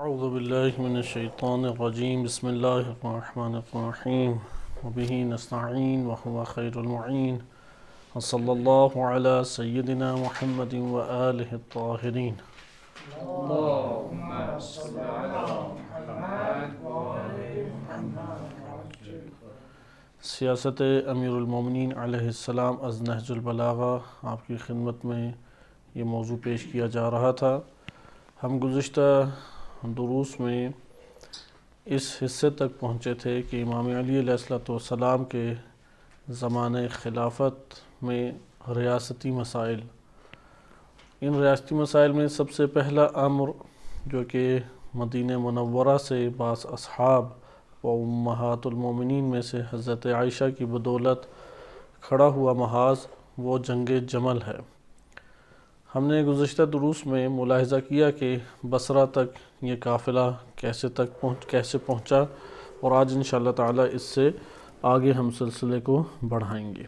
اعوذ باللہ من الشیطان الرجیم بسم اللہ الرحمن الرحیم وبہ نستعین وهو خیر المعین وصلی اللہ علی سیدنا محمد وآلہ الطاہرین۔ اللهم صل على محمد وآل محمد۔ سیاست امیر المومنین علیہ السلام از نہج البلاغہ آپ کی خدمت میں یہ موضوع پیش کیا جا رہا تھا۔ ہم گزشتہ دروس میں اس حصے تک پہنچے تھے کہ امام علی علیہ السلام کے زمانہ خلافت میں ریاستی مسائل، ان ریاستی مسائل میں سب سے پہلا امر جو کہ مدینہ منورہ سے بعض اصحاب و امہات المومنین میں سے حضرت عائشہ کی بدولت کھڑا ہوا محاذ وہ جنگ جمل ہے۔ ہم نے گزشتہ دروس میں ملاحظہ کیا کہ بصرہ تک یہ قافلہ کیسے پہنچا، اور آج انشاءاللہ تعالی اس سے آگے ہم سلسلے کو بڑھائیں گے۔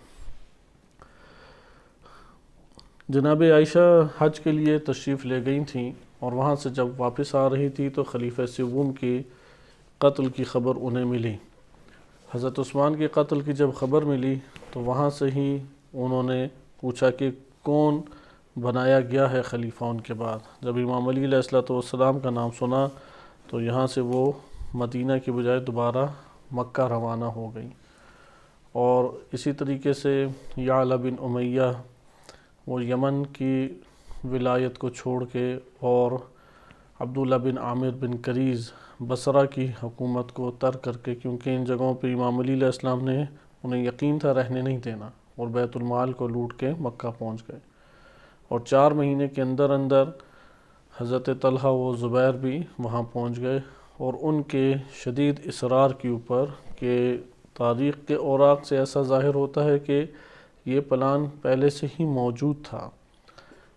جناب عائشہ حج کے لیے تشریف لے گئی تھیں، اور وہاں سے جب واپس آ رہی تھی تو خلیفہ سوم کی قتل کی خبر انہیں ملی۔ حضرت عثمان کے قتل کی جب خبر ملی تو وہاں سے ہی انہوں نے پوچھا کہ کون بنایا گیا ہے خلیفہ ان کے بعد۔ جب امام علی علیہ السلام کا نام سنا تو یہاں سے وہ مدینہ کی بجائے دوبارہ مکہ روانہ ہو گئی، اور اسی طریقے سے یعلا بن امیہ وہ یمن کی ولایت کو چھوڑ کے اور عبداللہ بن عامر بن کریز بصرہ کی حکومت کو ترک کر کے، کیونکہ ان جگہوں پہ امام علی علیہ السلام نے انہیں یقین تھا رہنے نہیں دینا، اور بیت المال کو لوٹ کے مکہ پہنچ گئے، اور 4 مہینے کے اندر حضرت طلحہ و زبیر بھی وہاں پہنچ گئے، اور ان کے شدید اصرار کے اوپر کہ تاریخ کے اوراق سے ایسا ظاہر ہوتا ہے کہ یہ پلان پہلے سے ہی موجود تھا،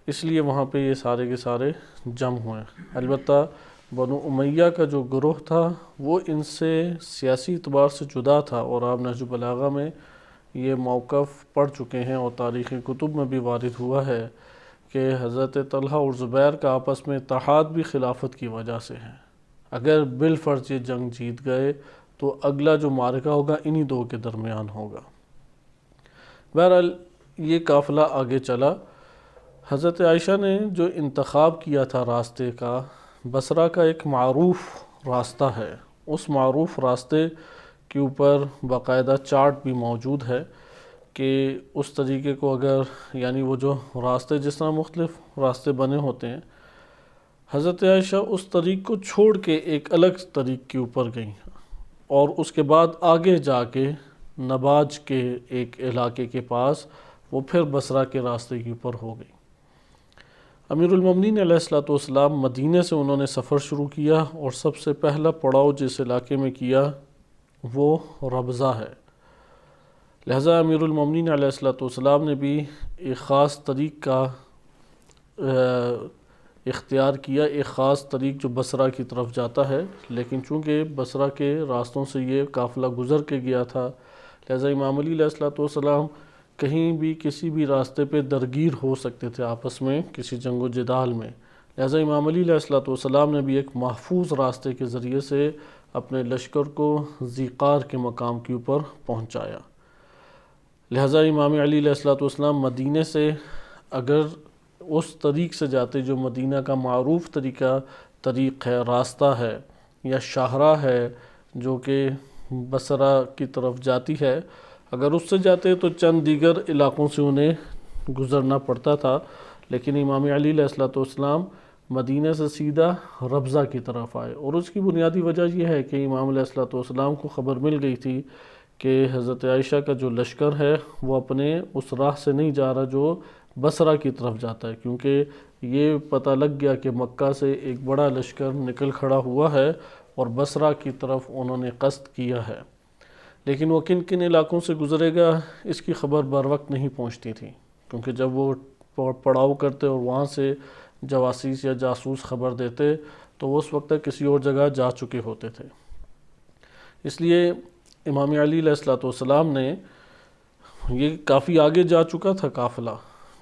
اس لیے وہاں پہ یہ سارے کے سارے جمع ہوئے۔ البتہ بنو امیہ کا جو گروہ تھا وہ ان سے سیاسی اعتبار سے جدا تھا، اور آپ نہج البلاغہ میں یہ موقف پڑھ چکے ہیں، اور تاریخی کتب میں بھی وارد ہوا ہے کہ حضرت طلحہ اور زبیر کا آپس میں اتحاد بھی خلافت کی وجہ سے ہے۔ اگر بالفرض یہ جنگ جیت گئے تو اگلا جو معرکہ ہوگا انہی دو کے درمیان ہوگا۔ بہرحال یہ قافلہ آگے چلا۔ حضرت عائشہ نے جو انتخاب کیا تھا راستے کا، بصرہ کا ایک معروف راستہ ہے، اس معروف راستے کے اوپر باقاعدہ چارٹ بھی موجود ہے کہ اس طریقے کو اگر، یعنی وہ جو راستے جس طرح مختلف راستے بنے ہوتے ہیں، حضرت عائشہ اس طریق کو چھوڑ کے ایک الگ طریق کے اوپر گئیں، اور اس کے بعد آگے جا کے نباج کے ایک علاقے کے پاس وہ پھر بصرہ کے راستے کے اوپر ہو گئی۔ امیر المومنین علیہ السلام مدینہ سے انہوں نے سفر شروع کیا، اور سب سے پہلا پڑاؤ جس علاقے میں کیا وہ ربضہ ہے۔ لہٰذا امیر المومنین علیہ السلام نے بھی ایک خاص طریق کا اختیار کیا، ایک خاص طریق جو بصرہ کی طرف جاتا ہے، لیکن چونکہ بصرہ کے راستوں سے یہ قافلہ گزر کے گیا تھا، لہٰذا امام علی علیہ السلام کہیں بھی کسی بھی راستے پہ درگیر ہو سکتے تھے آپس میں کسی جنگ و جدال میں، لہٰذا امام علی علیہ السلام نے بھی ایک محفوظ راستے کے ذریعے سے اپنے لشکر کو ذیقار کے مقام کے اوپر پہنچایا۔ لہٰذا امام علی علیہ السلام مدینہ سے اگر اس طریق سے جاتے جو مدینہ کا معروف طریق ہے، راستہ ہے یا شاہراہ ہے جو کہ بصرہ کی طرف جاتی ہے، اگر اس سے جاتے تو چند دیگر علاقوں سے انہیں گزرنا پڑتا تھا، لیکن امام علی علیہ السلام مدینہ سے سیدھا ربضہ کی طرف آئے، اور اس کی بنیادی وجہ یہ ہے کہ امام علیہ السلام کو خبر مل گئی تھی کہ حضرت عائشہ کا جو لشکر ہے وہ اپنے اس راہ سے نہیں جا رہا جو بصرہ کی طرف جاتا ہے، کیونکہ یہ پتہ لگ گیا کہ مکہ سے ایک بڑا لشکر نکل کھڑا ہوا ہے اور بصرہ کی طرف انہوں نے قصد کیا ہے، لیکن وہ کن کن علاقوں سے گزرے گا اس کی خبر بر وقت نہیں پہنچتی تھی، کیونکہ جب وہ پڑاؤ کرتے اور وہاں سے جواسیس یا جاسوس خبر دیتے تو وہ اس وقت تک کسی اور جگہ جا چکے ہوتے تھے۔ اس لیے امام علی علیہ السلام نے، یہ کافی آگے جا چکا تھا قافلہ،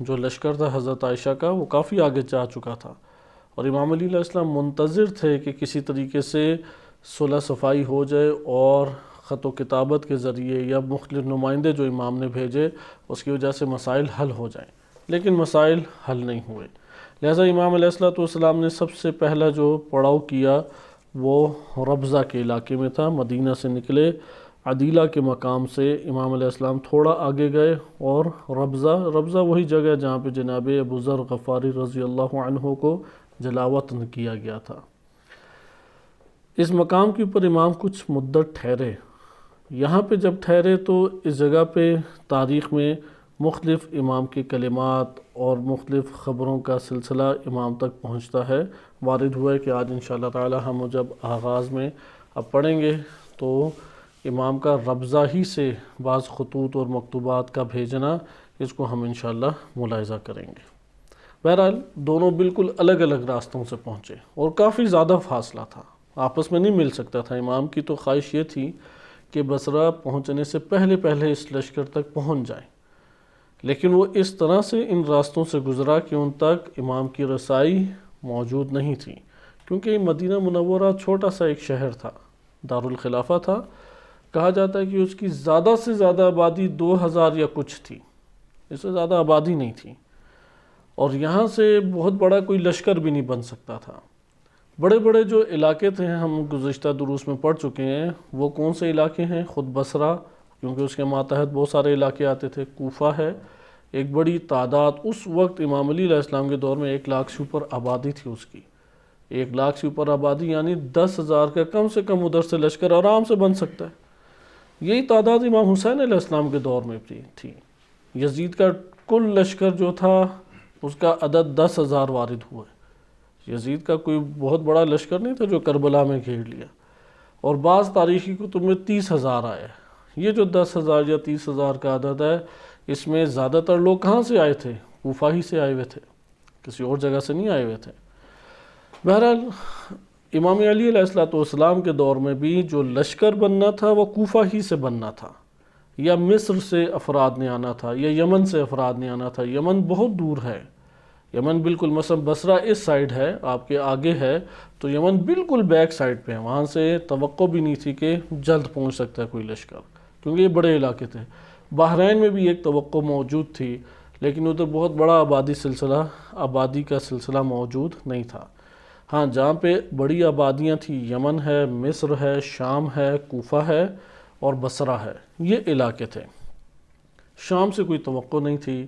جو لشکر تھا حضرت عائشہ کا وہ کافی آگے جا چکا تھا، اور امام علی علیہ السلام منتظر تھے کہ کسی طریقے سے صلح صفائی ہو جائے اور خط و کتابت کے ذریعے یا مختلف نمائندے جو امام نے بھیجے اس کی وجہ سے مسائل حل ہو جائیں، لیکن مسائل حل نہیں ہوئے۔ لہٰذا امام علیہ السلام نے سب سے پہلا جو پڑاؤ کیا وہ ربضہ کے علاقے میں تھا۔ مدینہ سے نکلے، عدیلہ کے مقام سے امام علیہ السلام تھوڑا آگے گئے اور ربضہ وہی جگہ جہاں پہ جناب ابو ذر غفاری رضی اللہ عنہ کو جلاوطن کیا گیا تھا۔ اس مقام کے اوپر امام کچھ مدت ٹھہرے۔ یہاں پہ جب ٹھہرے تو اس جگہ پہ تاریخ میں مختلف امام کے کلمات اور مختلف خبروں کا سلسلہ امام تک پہنچتا ہے۔ وارد ہوا ہے کہ آج انشاءاللہ تعالی ہم جب آغاز میں اب پڑھیں گے تو امام کا ربضہ ہی سے بعض خطوط اور مکتوبات کا بھیجنا، اس کو ہم انشاءاللہ ملاحظہ کریں گے۔ بہرحال دونوں بالکل الگ الگ راستوں سے پہنچے اور کافی زیادہ فاصلہ تھا، آپس میں نہیں مل سکتا تھا۔ امام کی تو خواہش یہ تھی کہ بصرہ پہنچنے سے پہلے اس لشکر تک پہنچ جائیں، لیکن وہ اس طرح سے ان راستوں سے گزرا کہ ان تک امام کی رسائی موجود نہیں تھی، کیونکہ مدینہ منورہ چھوٹا سا ایک شہر تھا، دارالخلافہ تھا۔ کہا جاتا ہے کہ اس کی زیادہ سے زیادہ آبادی 2000 یا کچھ تھی، اس سے زیادہ آبادی نہیں تھی، اور یہاں سے بہت بڑا کوئی لشکر بھی نہیں بن سکتا تھا۔ بڑے بڑے جو علاقے تھے ہم گزشتہ دروس میں پڑھ چکے ہیں، وہ کون سے علاقے ہیں؟ خود بصرہ، کیونکہ اس کے ماتحت بہت سارے علاقے آتے تھے، کوفہ ہے، ایک بڑی تعداد اس وقت امام علی علیہ السلام کے دور میں 1 لاکھ سے اوپر آبادی تھی اس کی، 1 لاکھ سے اوپر آبادی یعنی 10,000 کا کم سے کم ادھر سے لشکر آرام سے بن سکتا ہے۔ یہی تعداد امام حسین علیہ السلام کے دور میں بھی تھی۔ یزید کا کل لشکر جو تھا اس کا عدد 10,000 وارد ہوا ہے۔ یزید کا کوئی بہت بڑا لشکر نہیں تھا جو کربلا میں گھیر لیا، اور بعض تاریخی کتب میں 30,000 آیا ہے۔ یہ جو 10,000 یا 30,000 کا عدد ہے، اس میں زیادہ تر لوگ کہاں سے آئے تھے؟ کوفہ ہی سے آئے ہوئے تھے، کسی اور جگہ سے نہیں آئے ہوئے تھے۔ بہرحال امام علی علیہ السلام کے دور میں بھی جو لشکر بننا تھا وہ کوفہ ہی سے بننا تھا، یا مصر سے افراد نے آنا تھا، یا یمن سے افراد نے آنا تھا۔ یمن بہت دور ہے، یمن بالکل مثلا بصرہ اس سائیڈ ہے، آپ کے آگے ہے، تو یمن بالکل بیک سائیڈ پہ ہے، وہاں سے توقع بھی نہیں تھی کہ جلد پہنچ سکتا ہے کوئی لشکر، کیونکہ یہ بڑے علاقے تھے۔ بحرین میں بھی ایک توقع موجود تھی، لیکن ادھر بہت بڑا آبادی کا سلسلہ موجود نہیں تھا۔ ہاں، جہاں پہ بڑی آبادیاں تھیں، یمن ہے، مصر ہے، شام ہے، کوفہ ہے اور بصرہ ہے، یہ علاقے تھے۔ شام سے کوئی توقع نہیں تھی،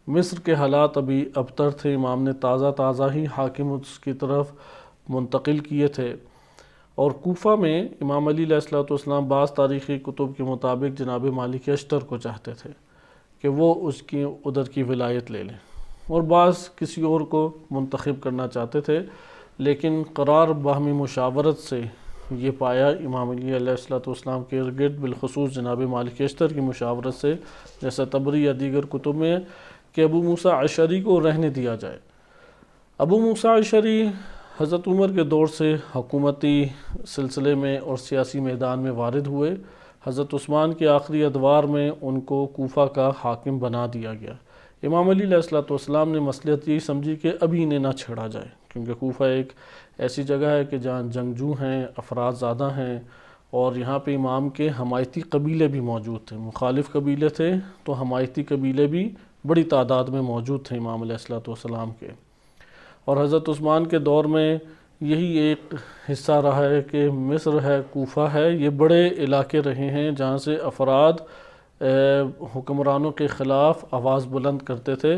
مصر کے حالات ابھی ابتر تھے، امام نے تازہ ہی حاکم اس کی طرف منتقل کیے تھے۔ اور کوفہ میں امام علی علیہ السلام بعض تاریخی کتب کے مطابق جناب مالک اشتر کو چاہتے تھے کہ وہ اس کی ادھر کی ولایت لے لیں، اور بعض کسی اور کو منتخب کرنا چاہتے تھے، لیکن قرار باہمی مشاورت سے یہ پایا امام علی علیہ السلام کے ارد بالخصوص جناب مالک اشتر کی مشاورت سے، جیسا طبری یا دیگر کتب میں، کہ ابو موسیٰ اشعری کو رہنے دیا جائے۔ ابو موسیٰ اشعری حضرت عمر کے دور سے حکومتی سلسلے میں اور سیاسی میدان میں وارد ہوئے۔ حضرت عثمان کے آخری ادوار میں ان کو کوفہ کا حاکم بنا دیا گیا۔ امام علی علیہ السلام نے مصلحت یہی سمجھی کہ ابھی انہیں نہ چھیڑا جائے، کیونکہ کوفہ ایک ایسی جگہ ہے کہ جہاں جنگجو ہیں، افراد زیادہ ہیں، اور یہاں پہ امام کے حمایتی قبیلے بھی موجود تھے، مخالف قبیلے تھے تو حمایتی قبیلے بھی بڑی تعداد میں موجود تھے امام علیہ السلام کے۔ اور حضرت عثمان کے دور میں یہی ایک حصہ رہا ہے کہ مصر ہے، کوفہ ہے، یہ بڑے علاقے رہے ہیں جہاں سے افراد حکمرانوں کے خلاف آواز بلند کرتے تھے،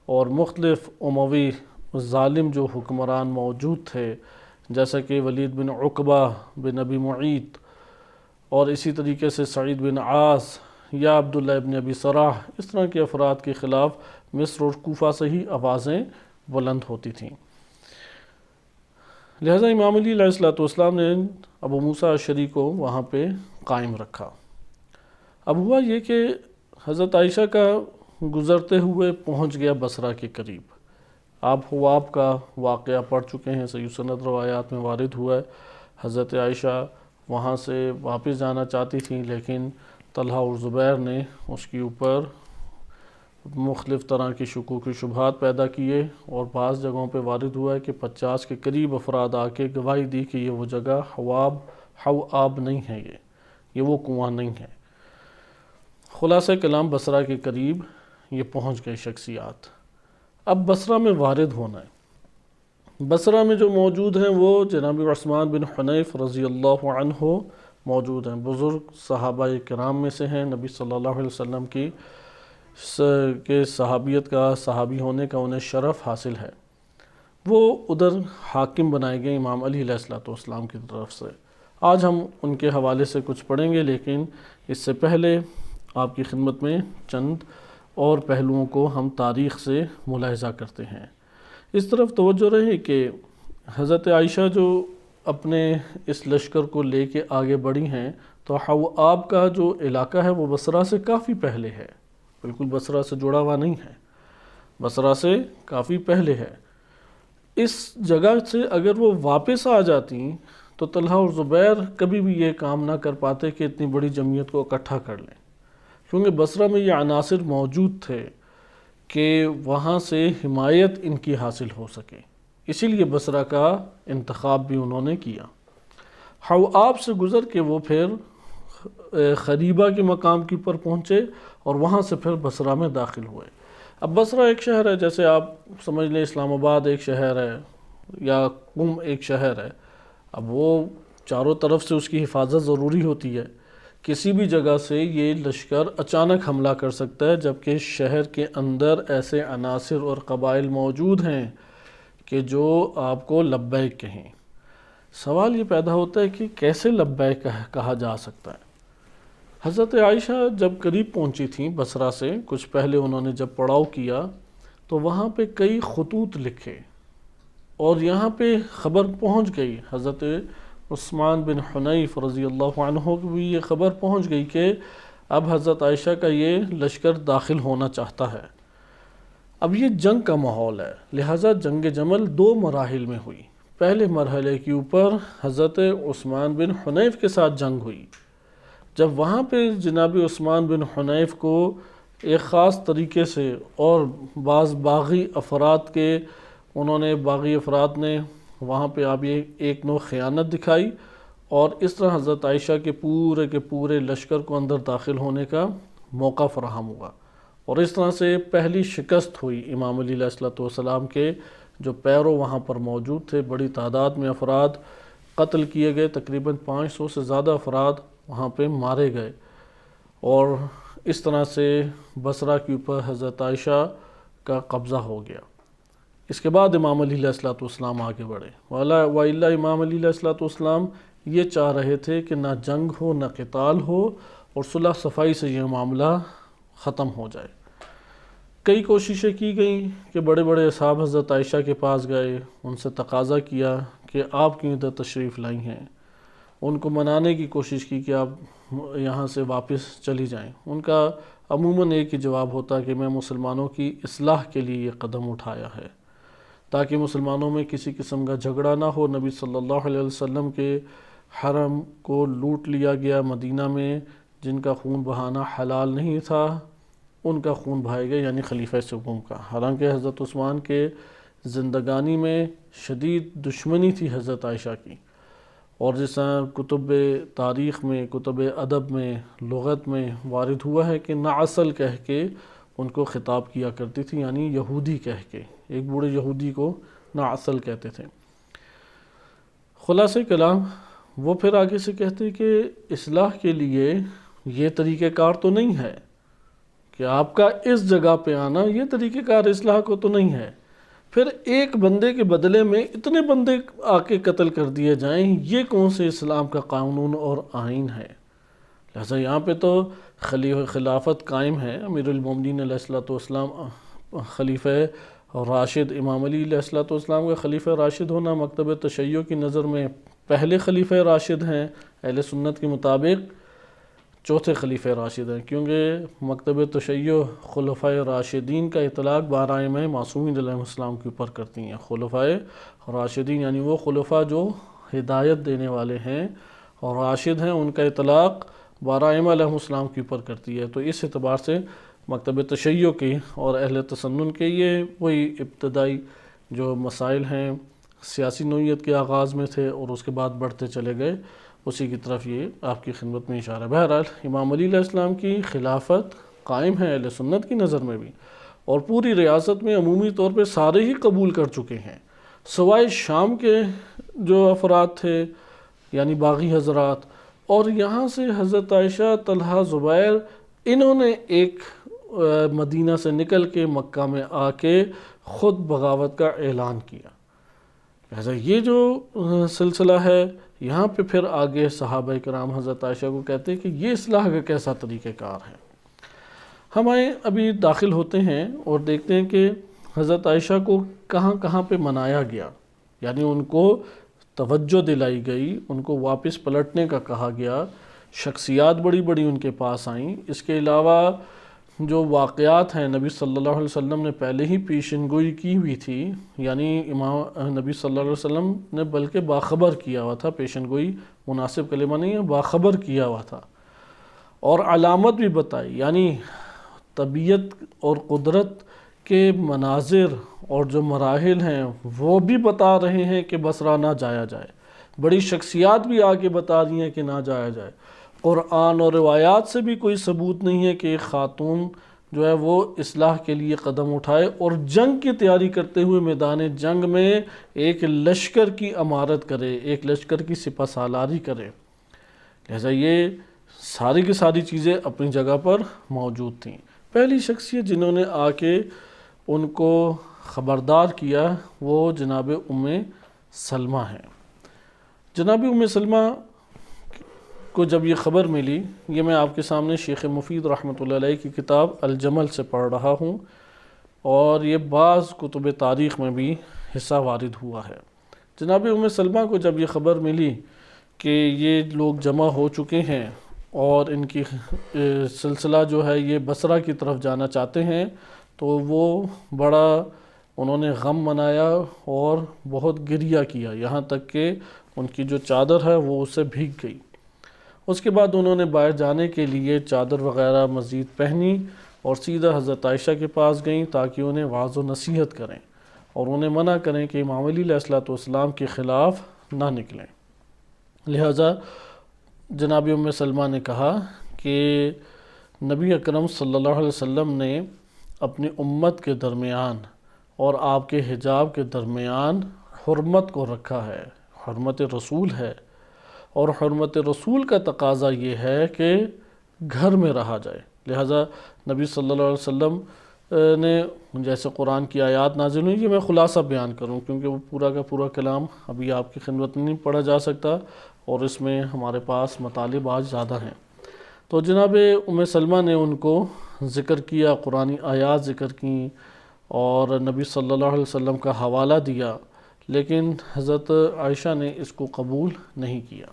اور مختلف اموی ظالم جو حکمران موجود تھے، جیسا کہ ولید بن عقبہ بن ابی معیط، اور اسی طریقے سے سعید بن عاص یا عبداللہ ابن ابی سراح، اس طرح کے افراد کے خلاف مصر اور کوفہ سے ہی آوازیں بلند ہوتی تھیں۔ لہذا امام علی علیہ السلام نے ابو موسیٰ اشعری کو وہاں پہ قائم رکھا۔ اب ہوا یہ کہ حضرت عائشہ کا گزرتے ہوئے پہنچ گیا بصرہ کے قریب۔ آپ حواب کا واقعہ پڑھ چکے ہیں، صحیح سند روایات میں وارد ہوا ہے۔ حضرت عائشہ وہاں سے واپس جانا چاہتی تھیں، لیکن طلحہ اور زبیر نے اس کے اوپر مختلف طرح کی شکوک و شبہات پیدا کیے، اور بعض جگہوں پہ وارد ہوا ہے کہ 50 کے قریب افراد آ کے گواہی دی کہ یہ وہ جگہ حوآب نہیں ہے، یہ وہ کنواں نہیں ہے۔ خلاصہ کلام بصرہ کے قریب یہ پہنچ گئے شخصیات۔ اب بصرہ میں وارد ہونا ہے۔ بصرہ میں جو موجود ہیں وہ جناب عثمان بن حنیف رضی اللہ عنہ موجود ہیں، بزرگ صحابہ کرام میں سے ہیں، نبی صلی اللہ علیہ وسلم کی صحابیت کا، صحابی ہونے کا انہیں شرف حاصل ہے۔ وہ ادھر حاکم بنائے گئے امام علی علیہ السلام کی طرف سے۔ آج ہم ان کے حوالے سے کچھ پڑھیں گے، لیکن اس سے پہلے آپ کی خدمت میں چند اور پہلوؤں کو ہم تاریخ سے ملاحظہ کرتے ہیں۔ اس طرف توجہ رہے کہ حضرت عائشہ جو اپنے اس لشکر کو لے کے آگے بڑھی ہیں، تو حوآب کا جو علاقہ ہے وہ بصرہ سے کافی پہلے ہے، بالکل بصرہ سے جڑا ہوا نہیں ہے، بصرہ سے کافی پہلے ہے۔ اس جگہ سے اگر وہ واپس آ جاتی تو طلحہ اور زبیر کبھی بھی یہ کام نہ کر پاتے کہ اتنی بڑی جمعیت کو اکٹھا کر لیں، کیونکہ بصرہ میں یہ عناصر موجود تھے کہ وہاں سے حمایت ان کی حاصل ہو سکے، اسی لیے بصرہ کا انتخاب بھی انہوں نے کیا۔ حوآب سے گزر کے وہ پھر خریبہ کے مقام کے پر پہنچے اور وہاں سے پھر بصرہ میں داخل ہوئے۔ اب بصرہ ایک شہر ہے، جیسے آپ سمجھ لیں اسلام آباد ایک شہر ہے یا قم ایک شہر ہے۔ اب وہ چاروں طرف سے اس کی حفاظت ضروری ہوتی ہے، کسی بھی جگہ سے یہ لشکر اچانک حملہ کر سکتا ہے، جبکہ شہر کے اندر ایسے عناصر اور قبائل موجود ہیں کہ جو آپ کو لبیک کہیں۔ سوال یہ پیدا ہوتا ہے کہ کیسے لبیک کہا جا سکتا ہے؟ حضرت عائشہ جب قریب پہنچی تھیں بصرہ سے، کچھ پہلے انہوں نے جب پڑاؤ کیا تو وہاں پہ کئی خطوط لکھے اور یہاں پہ خبر پہنچ گئی، حضرت عثمان بن حنیف رضی اللہ عنہ کو بھی یہ خبر پہنچ گئی کہ اب حضرت عائشہ کا یہ لشکر داخل ہونا چاہتا ہے۔ اب یہ جنگ کا ماحول ہے، لہٰذا جنگ جمل 2 مراحل میں ہوئی۔ پہلے مرحلے کے اوپر حضرت عثمان بن حنیف کے ساتھ جنگ ہوئی، جب وہاں پہ جناب عثمان بن حنیف کو ایک خاص طریقے سے اور بعض باغی افراد نے وہاں پہ اب یہ ایک نوع خیانت دکھائی، اور اس طرح حضرت عائشہ کے پورے لشکر کو اندر داخل ہونے کا موقع فراہم ہوا، اور اس طرح سے پہلی شکست ہوئی امام علی علیہ السلام کے جو پیرو وہاں پر موجود تھے۔ بڑی تعداد میں افراد قتل کیے گئے، تقریباً 500 سے زیادہ افراد وہاں پہ مارے گئے، اور اس طرح سے بصرہ کے اوپر حضرت عائشہ کا قبضہ ہو گیا۔ اس کے بعد امام علی علیہ السلام آگے بڑھے، وَإِلَّا امام علی علیہ السلام یہ چاہ رہے تھے کہ نہ جنگ ہو نہ قتال ہو، اور صلح صفائی سے یہ معاملہ ختم ہو جائے۔ کئی کوششیں کی گئیں کہ بڑے بڑے اصحاب حضرت عائشہ کے پاس گئے، ان سے تقاضا کیا کہ آپ کیوں ادھر تشریف لائی ہیں، ان کو منانے کی کوشش کی کہ آپ یہاں سے واپس چلی جائیں۔ ان کا عموماً ایک ہی جواب ہوتا کہ میں مسلمانوں کی اصلاح کے لیے یہ قدم اٹھایا ہے، تاکہ مسلمانوں میں کسی قسم کا جھگڑا نہ ہو۔ نبی صلی اللہ علیہ وسلم کے حرم کو لوٹ لیا گیا، مدینہ میں جن کا خون بہانا حلال نہیں تھا ان کا خون بہائے گا، یعنی خلیفہ سوم کا۔ حالانکہ حضرت عثمان کے زندگانی میں شدید دشمنی تھی حضرت عائشہ کی، اور جس طرح کتب تاریخ میں، کتب ادب میں، لغت میں وارد ہوا ہے کہ نعسل کہہ کے ان کو خطاب کیا کرتی تھی، یعنی یہودی کہہ کے، ایک بوڑھے یہودی کو نعسل کہتے تھے۔ خلاصہ کلام وہ پھر آگے سے کہتے کہ اصلاح کے لیے یہ طریقہ کار تو نہیں ہے کہ آپ کا اس جگہ پہ آنا، یہ طریقہ کار اصلاح کو تو نہیں ہے، پھر ایک بندے کے بدلے میں اتنے بندے آ کے قتل کر دیے جائیں، یہ کون سے اسلام کا قانون اور آئین ہے؟ لہذا یہاں پہ تو خلافت قائم ہے، امیر المومنین علیہ السلام خلیفہ راشد، امام علی علیہ السلام کا خلیفہ راشد ہونا مکتب تشیع کی نظر میں پہلے خلیفہ راشد ہیں، اہل سنت کے مطابق چوتھے خلیفہ راشد ہیں، کیونکہ مکتب تشیع خلفائے راشدین کا اطلاق 12 ائمہ معصومین علیہ السلام کے اوپر کرتی ہیں۔ خلفائے راشدین یعنی وہ خلفاء جو ہدایت دینے والے ہیں، اور راشد ہیں ان کا اطلاق 12 ائمہ علیہ السلام کے اوپر کرتی ہے۔ تو اس اعتبار سے مکتب تشیع کی اور اہل تسنن کے یہ وہی ابتدائی جو مسائل ہیں سیاسی نوعیت کے آغاز میں تھے اور اس کے بعد بڑھتے چلے گئے، اسی کی طرف یہ آپ کی خدمت میں اشارہ ہے۔ بہرحال امام علی علیہ السلام کی خلافت قائم ہے اہل سنت کی نظر میں بھی، اور پوری ریاست میں عمومی طور پہ سارے ہی قبول کر چکے ہیں، سوائے شام کے جو افراد تھے یعنی باغی حضرات، اور یہاں سے حضرت عائشہ، طلحہ، زبیر، انہوں نے ایک مدینہ سے نکل کے مکہ میں آ کے خود بغاوت کا اعلان کیا۔ لہذا یہ جو سلسلہ ہے یہاں پہ پھر آگے صحابہ کرام حضرت عائشہ کو کہتے ہیں کہ یہ اصلاح کا کیسا طریقہ کار ہے۔ ہم ابھی داخل ہوتے ہیں اور دیکھتے ہیں کہ حضرت عائشہ کو کہاں کہاں پہ منایا گیا، یعنی ان کو توجہ دلائی گئی، ان کو واپس پلٹنے کا کہا گیا، شخصیات بڑی بڑی ان کے پاس آئیں۔ اس کے علاوہ جو واقعات ہیں نبی صلی اللہ علیہ وسلم نے پہلے ہی پیشن گوئی کی ہوئی تھی، یعنی نبی صلی اللہ علیہ وسلم نے بلکہ باخبر کیا ہوا تھا، پیشن گوئی مناسب کلمہ نہیں ہے، باخبر کیا ہوا تھا، اور علامت بھی بتائی، یعنی طبیعت اور قدرت کے مناظر اور جو مراحل ہیں وہ بھی بتا رہے ہیں کہ بصرہ نہ جایا جائے، بڑی شخصیات بھی آگے بتا رہی ہیں کہ نہ جایا جائے۔ قرآن اور روایات سے بھی کوئی ثبوت نہیں ہے کہ ایک خاتون جو ہے وہ اصلاح کے لیے قدم اٹھائے اور جنگ کی تیاری کرتے ہوئے میدان جنگ میں ایک لشکر کی امارت کرے، ایک لشکر کی سپہ سالاری کرے۔ لہذا یہ ساری کی ساری چیزیں اپنی جگہ پر موجود تھیں۔ پہلی شخصیت جنہوں نے آ کے ان کو خبردار کیا وہ جناب ام سلمہ ہیں۔ جناب ام سلمہ کو جب یہ خبر ملی، یہ میں آپ کے سامنے شیخ مفید رحمۃ اللہ علیہ کی کتاب الجمل سے پڑھ رہا ہوں، اور یہ بعض کتب تاریخ میں بھی حصہ وارد ہوا ہے۔ جناب ام سلمہ کو جب یہ خبر ملی کہ یہ لوگ جمع ہو چکے ہیں اور ان کی سلسلہ جو ہے یہ بصرہ کی طرف جانا چاہتے ہیں، تو وہ بڑا انہوں نے غم منایا اور بہت گریہ کیا، یہاں تک کہ ان کی جو چادر ہے وہ اس سے بھیگ گئی۔ اس کے بعد انہوں نے باہر جانے کے لیے چادر وغیرہ مزید پہنی اور سیدھا حضرت عائشہ کے پاس گئیں تاکہ انہیں واعظ و نصیحت کریں اور انہیں منع کریں کہ امام علی علیہ السلام کے خلاف نہ نکلیں۔ لہذا جناب ام سلمہ نے کہا کہ نبی اکرم صلی اللہ علیہ وسلم نے اپنی امت کے درمیان اور آپ کے حجاب کے درمیان حرمت کو رکھا ہے، حرمت رسول ہے، اور حرمت رسول کا تقاضا یہ ہے کہ گھر میں رہا جائے۔ لہذا نبی صلی اللہ علیہ وسلم نے جیسے قرآن کی آیات نازل ہوئی، یہ میں خلاصہ بیان کروں کیونکہ وہ پورا کا پورا کلام ابھی آپ کی خدمت میں نہیں پڑھا جا سکتا اور اس میں ہمارے پاس مطالب آج زیادہ ہیں۔ تو جناب ام سلمہ نے ان کو ذکر کیا، قرآنی آیات ذکر کیں اور نبی صلی اللہ علیہ وسلم کا حوالہ دیا، لیکن حضرت عائشہ نے اس کو قبول نہیں کیا،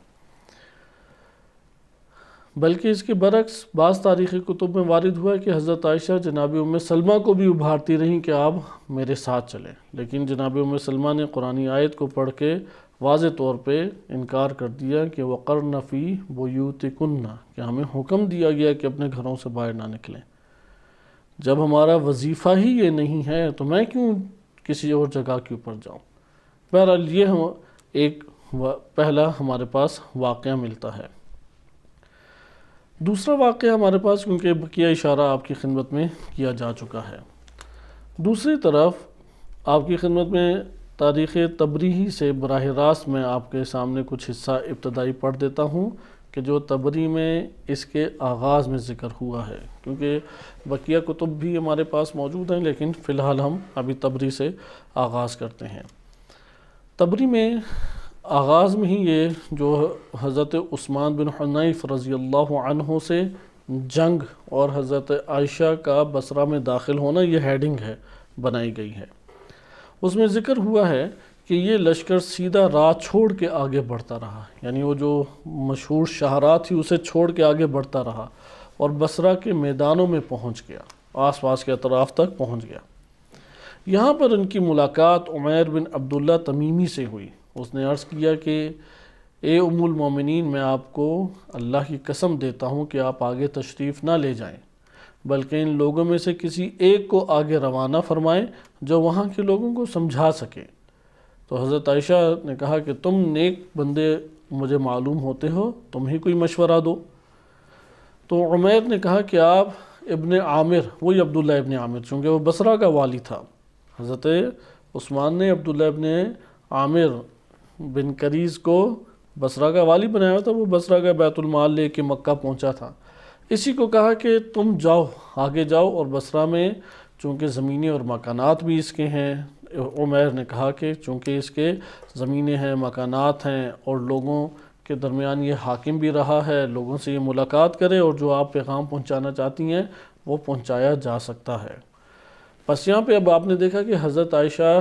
بلکہ اس کے برعکس بعض تاریخی کتب میں وارد ہوا ہے کہ حضرت عائشہ جناب ام سلمہ کو بھی ابھارتی رہیں کہ آپ میرے ساتھ چلیں، لیکن جناب ام سلمہ نے قرآنی آیت کو پڑھ کے واضح طور پہ انکار کر دیا کہ وَقَرْنَ فِي بُيُوتِكُنَّ، کہ ہمیں حکم دیا گیا کہ اپنے گھروں سے باہر نہ نکلیں، جب ہمارا وظیفہ ہی یہ نہیں ہے تو میں کیوں کسی اور جگہ کے اوپر جاؤں۔ بہرحال یہ ایک پہلا ہمارے پاس واقعہ ملتا ہے۔ دوسرا واقعہ ہمارے پاس کیونکہ بقیہ اشارہ آپ کی خدمت میں کیا جا چکا ہے۔ دوسری طرف آپ کی خدمت میں تاریخ طبری سے براہ راست میں آپ کے سامنے کچھ حصہ ابتدائی پڑھ دیتا ہوں کہ جو طبری میں اس کے آغاز میں ذکر ہوا ہے، کیونکہ بقیہ کتب بھی ہمارے پاس موجود ہیں لیکن فی الحال ہم ابھی طبری سے آغاز کرتے ہیں۔ طبری میں آغاز میں ہی یہ جو حضرت عثمان بن حنیف رضی اللہ عنہ سے جنگ اور حضرت عائشہ کا بصرہ میں داخل ہونا، یہ ہیڈنگ ہے بنائی گئی ہے۔ اس میں ذکر ہوا ہے کہ یہ لشکر سیدھا راہ چھوڑ کے آگے بڑھتا رہا، یعنی وہ جو مشہور شاہراہ تھی اسے چھوڑ کے آگے بڑھتا رہا اور بصرہ کے میدانوں میں پہنچ گیا، آس پاس کے اطراف تک پہنچ گیا۔ یہاں پر ان کی ملاقات عمیر بن عبداللہ تمیمی سے ہوئی۔ اس نے عرض کیا کہ اے ام المومنین، میں آپ کو اللہ کی قسم دیتا ہوں کہ آپ آگے تشریف نہ لے جائیں، بلکہ ان لوگوں میں سے کسی ایک کو آگے روانہ فرمائیں جو وہاں کے لوگوں کو سمجھا سکے۔ تو حضرت عائشہ نے کہا کہ تم نیک بندے مجھے معلوم ہوتے ہو، تم ہی کوئی مشورہ دو۔ تو عمیر نے کہا کہ آپ ابن عامر، وہی عبداللہ ابن عامر، چونکہ وہ بصرہ کا والی تھا، حضرت عثمان نے عبداللہ ابن عامر بن کریز کو بصرہ کا والی بنایا تھا، وہ بصرہ کا بیت المال لے کے مکہ پہنچا تھا۔ اسی کو کہا کہ تم جاؤ، آگے جاؤ، اور بصرہ میں چونکہ زمینیں اور مکانات بھی اس کے ہیں، عمیر نے کہا کہ چونکہ اس کے زمینیں ہیں، مکانات ہیں، اور لوگوں کے درمیان یہ حاکم بھی رہا ہے، لوگوں سے یہ ملاقات کرے اور جو آپ پیغام پہنچانا چاہتی ہیں وہ پہنچایا جا سکتا ہے۔ بس یہاں پہ اب آپ نے دیکھا کہ حضرت عائشہ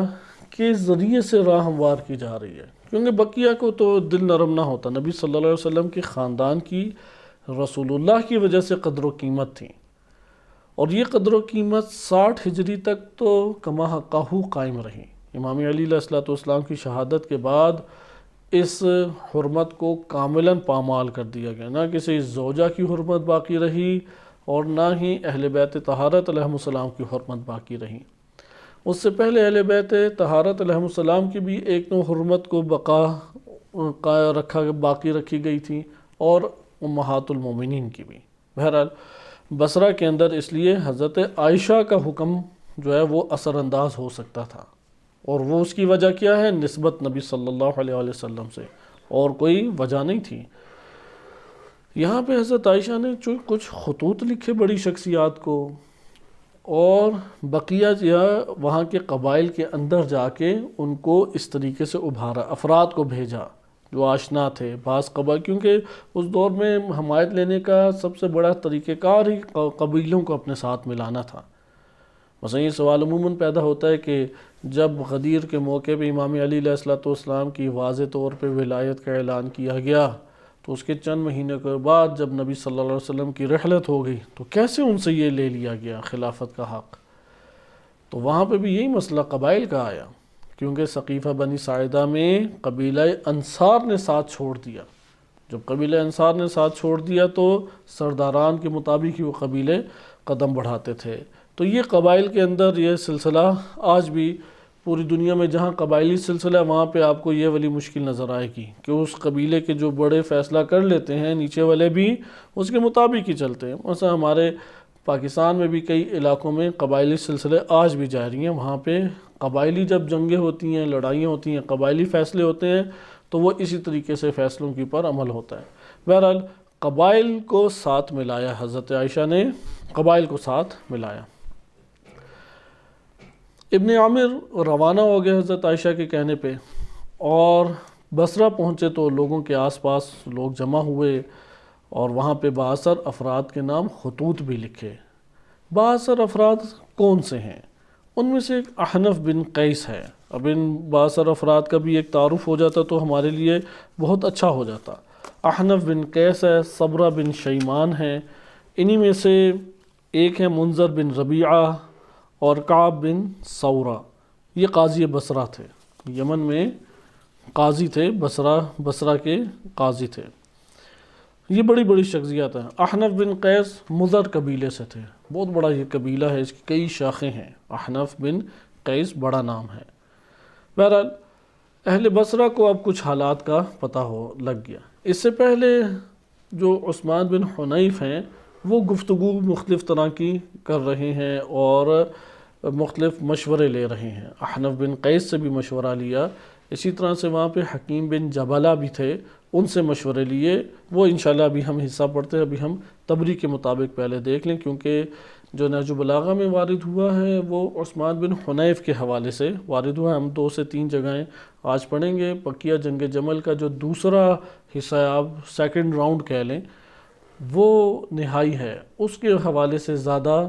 کے ذریعے سے راہ ہموار کی جا رہی ہے، کیونکہ بقیہ کو تو دل نرم نہ ہوتا، نبی صلی اللہ علیہ وسلم کے خاندان کی، رسول اللہ کی وجہ سے قدر و قیمت تھی، اور یہ قدر و قیمت 60 ہجری تک تو کما حقہ قائم رہی۔ امام علی علیہ السلام کی شہادت کے بعد اس حرمت کو کاملاً پامال کر دیا گیا، نہ کسی زوجہ کی حرمت باقی رہی اور نہ ہی اہل بیت طہارت علیہم السلام کی حرمت باقی رہی۔ اس سے پہلے اہل بیت طہارت علیہم السلام کی بھی ایک نوع حرمت کو باقی رکھی گئی تھی، اور امہات المومنین کی بھی۔ بہرحال بصرہ کے اندر اس لیے حضرت عائشہ کا حکم جو ہے وہ اثر انداز ہو سکتا تھا، اور وہ اس کی وجہ کیا ہے؟ نسبت نبی صلی اللہ علیہ وسلم سے، اور کوئی وجہ نہیں تھی۔ یہاں پہ حضرت عائشہ نے کچھ خطوط لکھے بڑی شخصیات کو، اور بقیہ یا وہاں کے قبائل کے اندر جا کے ان کو اس طریقے سے ابھارا، افراد کو بھیجا جو آشنا تھے بعض قبائل، کیونکہ اس دور میں حمایت لینے کا سب سے بڑا طریقہ کار ہی قبیلوں کو اپنے ساتھ ملانا تھا۔ مثلا یہ سوال عموماً پیدا ہوتا ہے کہ جب غدیر کے موقع پہ امام علی علیہ السلام کی واضح طور پہ ولایت کا اعلان کیا گیا، تو اس کے چند مہینے کے بعد جب نبی صلی اللہ علیہ وسلم کی رحلت ہو گئی تو کیسے ان سے یہ لے لیا گیا خلافت کا حق؟ تو وہاں پہ بھی یہی مسئلہ قبائل کا آیا، کیونکہ ثقیفہ بنی ساعدہ میں قبیلہ انصار نے ساتھ چھوڑ دیا۔ جب قبیلہ انصار نے ساتھ چھوڑ دیا تو سرداران کے مطابق ہی وہ قبیلے قدم بڑھاتے تھے۔ تو یہ قبائل کے اندر یہ سلسلہ آج بھی پوری دنیا میں جہاں قبائلی سلسلہ ہے وہاں پہ آپ کو یہ والی مشکل نظر آئے گی کہ اس قبیلے کے جو بڑے فیصلہ کر لیتے ہیں نیچے والے بھی اس کے مطابق ہی چلتے ہیں۔ مثلا ہمارے پاکستان میں بھی کئی علاقوں میں قبائلی سلسلے آج بھی جاری ہیں، وہاں پہ قبائلی جب جنگیں ہوتی ہیں، لڑائیاں ہوتی ہیں، قبائلی فیصلے ہوتے ہیں تو وہ اسی طریقے سے فیصلوں کے پر عمل ہوتا ہے۔ بہرحال قبائل کو ساتھ ملایا، حضرت عائشہ نے قبائل کو ساتھ ملایا۔ ابن عامر روانہ ہو گئے حضرت عائشہ کے کہنے پہ، اور بصرہ پہنچے تو لوگوں کے آس پاس لوگ جمع ہوئے، اور وہاں پہ بااثر افراد کے نام خطوط بھی لکھے۔ بااثر افراد کون سے ہیں؟ ان میں سے ایک احنف بن قیس ہے۔ اب ان بااثر افراد کا بھی ایک تعارف ہو جاتا تو ہمارے لیے بہت اچھا ہو جاتا۔ احنف بن قیس ہے، صبرہ بن شیمان ہے، انہی میں سے ایک ہے منذر بن ربیعہ اور کعب بن ثورہ۔ یہ قاضی بصرہ تھے، یمن میں قاضی تھے، بصرہ کے قاضی تھے۔ یہ بڑی بڑی شخصیات ہیں۔ احنف بن قیس مضر قبیلے سے تھے، بہت بڑا یہ قبیلہ ہے، اس کی کئی شاخیں ہیں۔ احنف بن قیس بڑا نام ہے۔ بہرحال اہل بصرہ کو اب کچھ حالات کا پتہ لگ گیا۔ اس سے پہلے جو عثمان بن حنیف ہیں وہ گفتگو مختلف طرح کی کر رہے ہیں اور مختلف مشورے لے رہے ہیں۔ احنف بن قیس سے بھی مشورہ لیا، اسی طرح سے وہاں پہ حکیم بن جبلہ بھی تھے، ان سے مشورے لیے۔ وہ انشاءاللہ ابھی ہم حصہ پڑھتے ہیں، ابھی ہم تبری کے مطابق پہلے دیکھ لیں، کیونکہ جو نہج البلاغہ میں وارد ہوا ہے وہ عثمان بن حنیف کے حوالے سے وارد ہوا ہے۔ ہم 2 سے 3 جگہیں آج پڑھیں گے۔ بقیہ جنگ جمل کا جو دوسرا حصہ ہے، آپ سیکنڈ راؤنڈ کہہ لیں، وہ نہائی ہے، اس کے حوالے سے زیادہ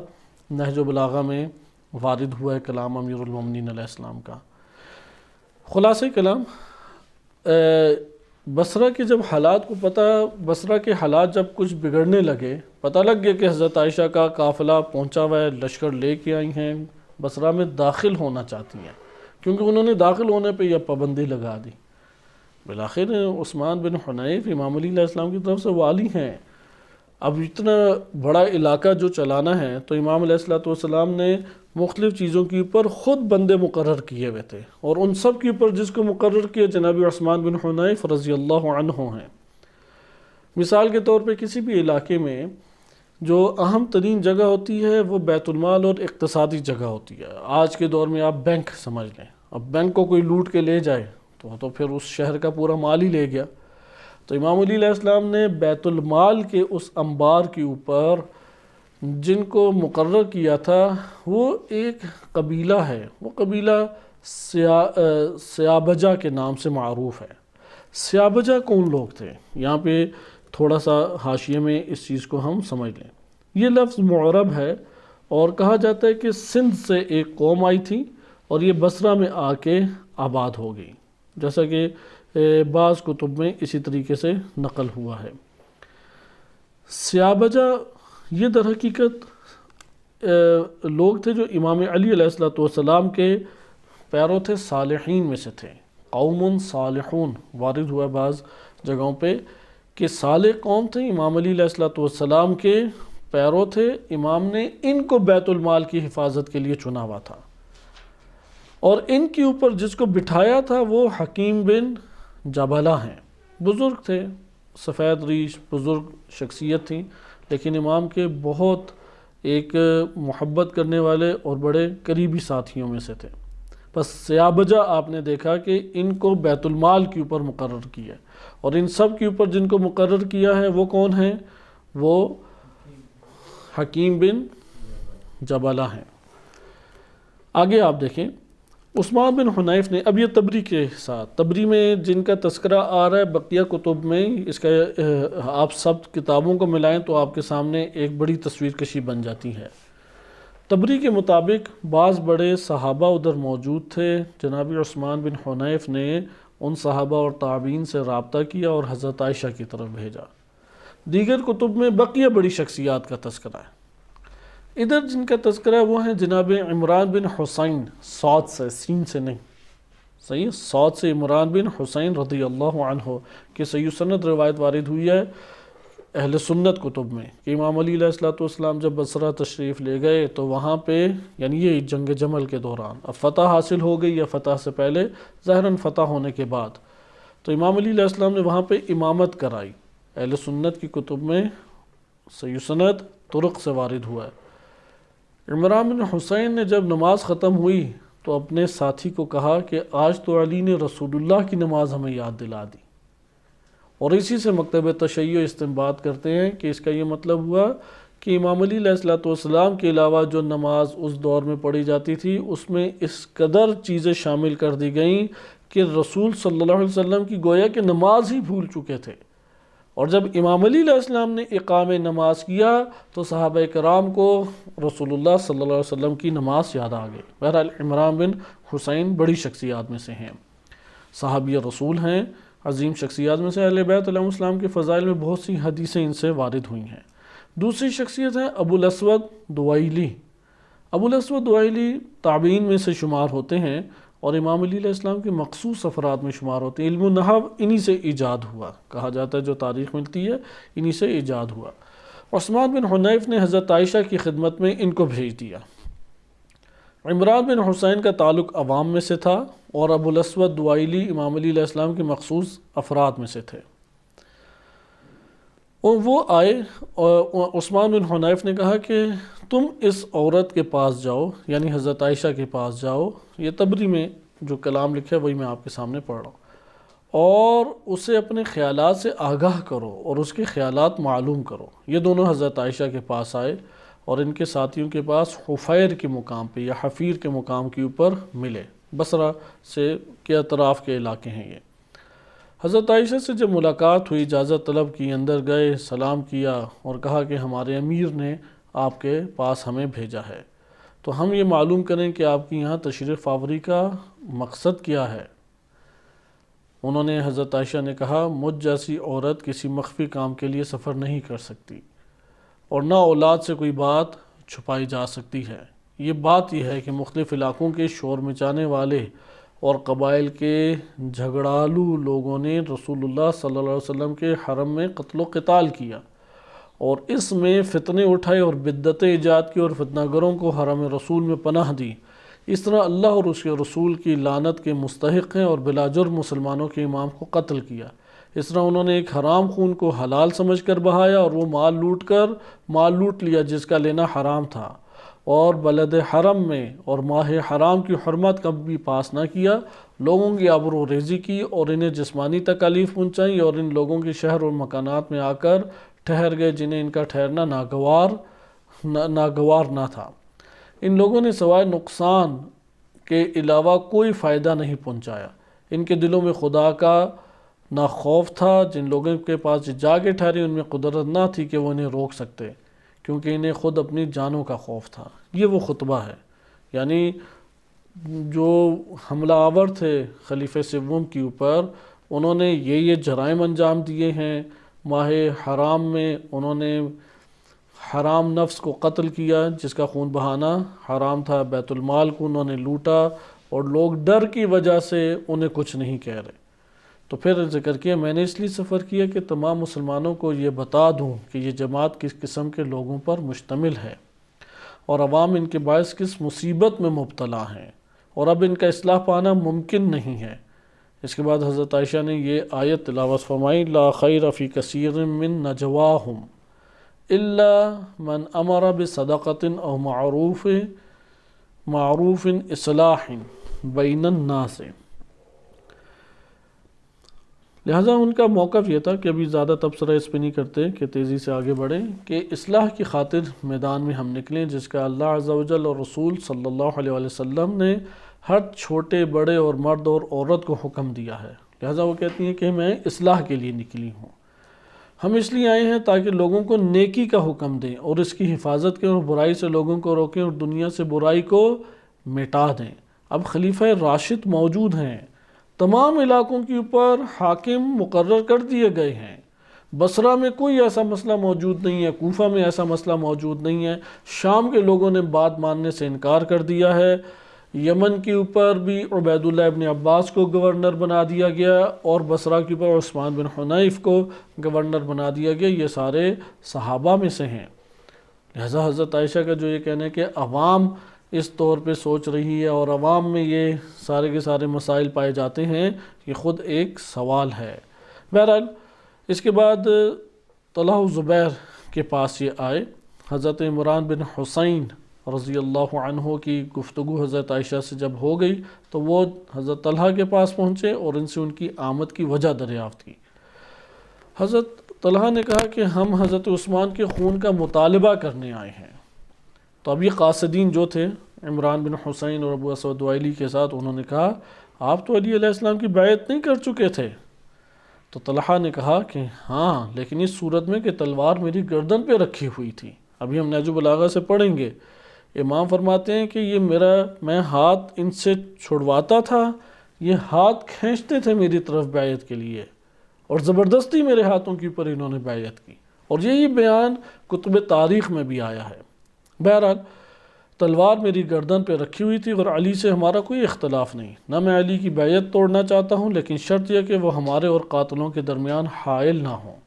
نہج البلاغہ میں وارد ہوا ہے کلام امیر المومنین علیہ السلام کا۔ خلاصہ کلام، بصرہ کے جب حالات کو بصرہ کے حالات جب کچھ بگڑنے لگے، پتہ لگ گیا کہ حضرت عائشہ کا قافلہ پہنچا ہوا ہے، لشکر لے کے آئی ہیں، بصرہ میں داخل ہونا چاہتی ہیں، کیونکہ انہوں نے داخل ہونے پہ یہ پابندی لگا دی۔ بالآخر عثمان بن حنیف امام علی علیہ السلام کی طرف سے والی ہیں، اب اتنا بڑا علاقہ جو چلانا ہے تو امام علیہ الصلوۃ والسلام نے مختلف چیزوں کے اوپر خود بندے مقرر کیے ہوئے تھے، اور ان سب کے اوپر جس کو مقرر کیا جناب عثمان بن حنیف رضی اللہ عنہ ہیں۔ مثال کے طور پہ کسی بھی علاقے میں جو اہم ترین جگہ ہوتی ہے وہ بیت المال اور اقتصادی جگہ ہوتی ہے۔ آج کے دور میں آپ بینک سمجھ لیں، اب بینک کو کوئی لوٹ کے لے جائے تو پھر اس شہر کا پورا مال ہی لے گیا۔ تو امام علی علیہ السلام نے بیت المال کے اس انبار کے اوپر جن کو مقرر کیا تھا وہ ایک قبیلہ ہے، وہ قبیلہ سیابجہ کے نام سے معروف ہے۔ سیابجہ کون لوگ تھے؟ یہاں پہ تھوڑا سا حاشیے میں اس چیز کو ہم سمجھ لیں۔ یہ لفظ معرب ہے اور کہا جاتا ہے کہ سندھ سے ایک قوم آئی تھی اور یہ بصرہ میں آ کے آباد ہو گئی، جیسا کہ بعض کتب میں اسی طریقے سے نقل ہوا ہے۔ سیابجہ یہ در حقیقت لوگ تھے جو امام علی علیہ الصلوۃ والسلام کے پیرو تھے، صالحین میں سے تھے۔ قوم صالحون وارد ہوا بعض جگہوں پہ کہ صالح قوم تھے، امام علی علیہ الصلوۃ والسلام کے پیرو تھے، امام نے ان کو بیت المال کی حفاظت کے لیے چنا ہوا تھا، اور ان کے اوپر جس کو بٹھایا تھا وہ حکیم بن جبلہ ہیں۔ بزرگ تھے، سفید ریش، بزرگ شخصیت تھی، لیکن امام کے بہت ایک محبت کرنے والے اور بڑے قریبی ساتھیوں میں سے تھے۔ بس سیابجہ آپ نے دیکھا کہ ان کو بیت المال کے اوپر مقرر کیا، اور ان سب کے اوپر جن کو مقرر کیا ہے وہ کون ہیں؟ وہ حکیم بن جبلہ ہیں۔ آگے آپ دیکھیں عثمان بن حنیف نے، اب یہ تبری کے ساتھ، تبری میں جن کا تذکرہ آ رہا ہے بقیہ کتب میں، اس کا آپ سب کتابوں کو ملائیں تو آپ کے سامنے ایک بڑی تصویر کشی بن جاتی ہے۔ تبری کے مطابق بعض بڑے صحابہ ادھر موجود تھے، جناب عثمان بن حنیف نے ان صحابہ اور تابعین سے رابطہ کیا اور حضرت عائشہ کی طرف بھیجا۔ دیگر کتب میں بقیہ بڑی شخصیات کا تذکرہ ہے۔ ادھر جن کا تذکرہ ہے وہ ہیں جناب عمران بن حسین، صاد سے، سین سے نہیں، صحیح، صاد سے عمران بن حسین رضی اللہ عنہ کہ صحیح سند روایت وارد ہوئی ہے اہل سنت کتب میں کہ امام علی علیہ الصلوۃ والسلام جب بصرہ تشریف لے گئے تو وہاں پہ، یعنی یہ جنگ جمل کے دوران، اب فتح حاصل ہو گئی یا فتح سے پہلے، ظاہراً فتح ہونے کے بعد، تو امام علی علیہ السلام نے وہاں پہ امامت کرائی۔ اہل سنت کی کتب میں صحیح سند طرق سے وارد ہوا ہے۔ عمران بن حسین نے جب نماز ختم ہوئی تو اپنے ساتھی کو کہا کہ آج تو علی نے رسول اللہ کی نماز ہمیں یاد دلا دی، اور اسی سے مکتب تشیع استنباط کرتے ہیں کہ اس کا یہ مطلب ہوا کہ امام علی علیہ الصلوۃ والسلام کے علاوہ جو نماز اس دور میں پڑھی جاتی تھی اس میں اس قدر چیزیں شامل کر دی گئیں کہ رسول صلی اللہ علیہ وسلم کی گویا کہ نماز ہی بھول چکے تھے، اور جب امام علی علیہ السلام نے اقام نماز کیا تو صحابہ کرام کو رسول اللہ صلی اللہ علیہ وسلم کی نماز یاد آ گئی۔ بہرحال عمران بن حسین بڑی شخصیات میں سے ہیں، صحابی رسول ہیں، عظیم شخصیات میں سے۔ اہل بیت علیہ السلام کے فضائل میں بہت سی حدیثیں ان سے وارد ہوئی ہیں۔ دوسری شخصیت ہے ابو الاسود دوائلی۔ ابو الاسود دوائلی تابعین میں سے شمار ہوتے ہیں اور امام علی علیہ السلام کے مخصوص افراد میں شمار ہوتے ہیں۔ علم النحو انہی سے ایجاد ہوا، کہا جاتا ہے جو تاریخ ملتی ہے انہی سے ایجاد ہوا۔ عثمان بن حنیف نے حضرت عائشہ کی خدمت میں ان کو بھیج دیا۔ عمران بن حسین کا تعلق عوام میں سے تھا اور ابو الاسود دوائلی امام علی علیہ السلام کے مخصوص افراد میں سے تھے۔ اور وہ آئے اور عثمان بن حنیف نے کہا کہ تم اس عورت کے پاس جاؤ، یعنی حضرت عائشہ کے پاس جاؤ، یہ تبری میں جو کلام لکھا ہے وہی میں آپ کے سامنے پڑھ رہا ہوں، اور اسے اپنے خیالات سے آگاہ کرو اور اس کے خیالات معلوم کرو۔ یہ دونوں حضرت عائشہ کے پاس آئے اور ان کے ساتھیوں کے پاس حفیر کے مقام پہ یا حفیر کے مقام کے اوپر ملے، بصرہ سے کے اطراف کے علاقے ہیں یہ۔ حضرت عائشہ سے جب ملاقات ہوئی، اجازت طلب کی، اندر گئے، سلام کیا اور کہا کہ ہمارے امیر نے آپ کے پاس ہمیں بھیجا ہے، تو ہم یہ معلوم کریں کہ آپ کی یہاں تشریف آوری کا مقصد کیا ہے۔ انہوں نے، حضرت عائشہ نے کہا، مجھ جیسی عورت کسی مخفی کام کے لیے سفر نہیں کر سکتی اور نہ اولاد سے کوئی بات چھپائی جا سکتی ہے۔ یہ بات یہ ہے کہ مختلف علاقوں کے شور مچانے والے اور قبائل کے جھگڑالو لوگوں نے رسول اللہ صلی اللہ علیہ وسلم کے حرم میں قتل و قتال کیا، اور اس میں فتنے اٹھائے اور بدعتیں ایجاد کی اور فتنہ گروں کو حرم رسول میں پناہ دی۔ اس طرح اللہ اور اس کے رسول کی لعنت کے مستحق ہیں اور بلا جرم مسلمانوں کے امام کو قتل کیا۔ اس طرح انہوں نے ایک حرام خون کو حلال سمجھ کر بہایا اور وہ مال لوٹ لیا جس کا لینا حرام تھا، اور بلد حرم میں اور ماہ حرام کی حرمت کبھی پاس نہ کیا، لوگوں کی آبرو ریزی کی اور انہیں جسمانی تکالیف پہنچائی، اور ان لوگوں کے شہر اور مکانات میں آ کر ٹھہر گئے جنہیں ان کا ٹھہرنا ناگوار نہ تھا۔ ان لوگوں نے سوائے نقصان کے علاوہ کوئی فائدہ نہیں پہنچایا۔ ان کے دلوں میں خدا کا نہ خوف تھا، جن لوگوں کے پاس جا کے ٹھہرے ان میں قدرت نہ تھی کہ وہ انہیں روک سکتے، کیونکہ انہیں خود اپنی جانوں کا خوف تھا۔ یہ وہ خطبہ ہے، یعنی جو حملہ آور تھے خلیفہ سوم کے اوپر، انہوں نے یہ جرائم انجام دیے ہیں۔ ماہ حرام میں انہوں نے حرام نفس کو قتل کیا جس کا خون بہانا حرام تھا، بیت المال کو انہوں نے لوٹا، اور لوگ ڈر کی وجہ سے انہیں کچھ نہیں کہہ رہے۔ تو پھر ذکر کیا میں نے اس لیے سفر کیا کہ تمام مسلمانوں کو یہ بتا دوں کہ یہ جماعت کس قسم کے لوگوں پر مشتمل ہے، اور عوام ان کے باعث کس مصیبت میں مبتلا ہیں، اور اب ان کا اصلاح پانا ممکن نہیں ہے۔ اس کے بعد حضرت عائشہ نے یہ آیت تلاوت فرمائی، لا خیر فی کثیر من نجواہم الا من امر بصدقۃ او معروف اصلاح بین الناس۔ لہٰذا ان کا موقف یہ تھا کہ ابھی زیادہ تبصرہ اس پہ نہیں کرتے کہ تیزی سے آگے بڑھیں، کہ اصلاح کی خاطر میدان میں ہم نکلیں، جس کا اللہ عز و جل اور رسول صلی اللہ علیہ وسلم نے ہر چھوٹے بڑے اور مرد اور عورت کو حکم دیا ہے۔ لہٰذا وہ کہتی ہیں کہ میں اصلاح کے لیے نکلی ہوں۔ ہم اس لیے آئے ہیں تاکہ لوگوں کو نیکی کا حکم دیں اور اس کی حفاظت کریں اور برائی سے لوگوں کو روکیں اور دنیا سے برائی کو مٹا دیں۔ اب خلیفہ راشد موجود ہیں، تمام علاقوں کے اوپر حاکم مقرر کر دیے گئے ہیں۔ بصرہ میں کوئی ایسا مسئلہ موجود نہیں ہے، کوفہ میں ایسا مسئلہ موجود نہیں ہے، شام کے لوگوں نے بات ماننے سے انکار کر دیا ہے، یمن کے اوپر بھی عبید اللہ ابن عباس کو گورنر بنا دیا گیا، اور بصرہ کے اوپر عثمان بن حنیف کو گورنر بنا دیا گیا، یہ سارے صحابہ میں سے ہیں۔ لہذا حضرت عائشہ کا جو یہ کہنا ہے کہ عوام اس طور پہ سوچ رہی ہے اور عوام میں یہ سارے کے سارے مسائل پائے جاتے ہیں، یہ خود ایک سوال ہے۔ بہرحال اس کے بعد طلحہ زبیر کے پاس یہ آئے، حضرت عمران بن حسین رضی اللہ عنہ کی گفتگو حضرت عائشہ سے جب ہو گئی تو وہ حضرت طلحہ کے پاس پہنچے اور ان سے ان کی آمد کی وجہ دریافت کی۔ حضرت طلحہ نے کہا کہ ہم حضرت عثمان کے خون کا مطالبہ کرنے آئے ہیں۔ تو اب یہ قاصدین جو تھے عمران بن حسین اور ابو اسود دوائلی کے ساتھ، انہوں نے کہا آپ تو علی علیہ السلام کی بیعت نہیں کر چکے تھے؟ تو طلحہ نے کہا کہ ہاں، لیکن اس صورت میں کہ تلوار میری گردن پہ رکھی ہوئی تھی۔ ابھی ہم نہج البلاغہ سے پڑھیں گے، امام فرماتے ہیں کہ یہ میں ہاتھ ان سے چھڑواتا تھا، یہ ہاتھ کھینچتے تھے میری طرف بیعت کے لیے، اور زبردستی میرے ہاتھوں کے اوپر انہوں نے بیعت کی، اور یہی بیان کتب تاریخ میں بھی آیا ہے۔ بہرحال تلوار میری گردن پہ رکھی ہوئی تھی اور علی سے ہمارا کوئی اختلاف نہیں، نہ میں علی کی بیعت توڑنا چاہتا ہوں، لیکن شرط یہ کہ وہ ہمارے اور قاتلوں کے درمیان حائل نہ ہوں۔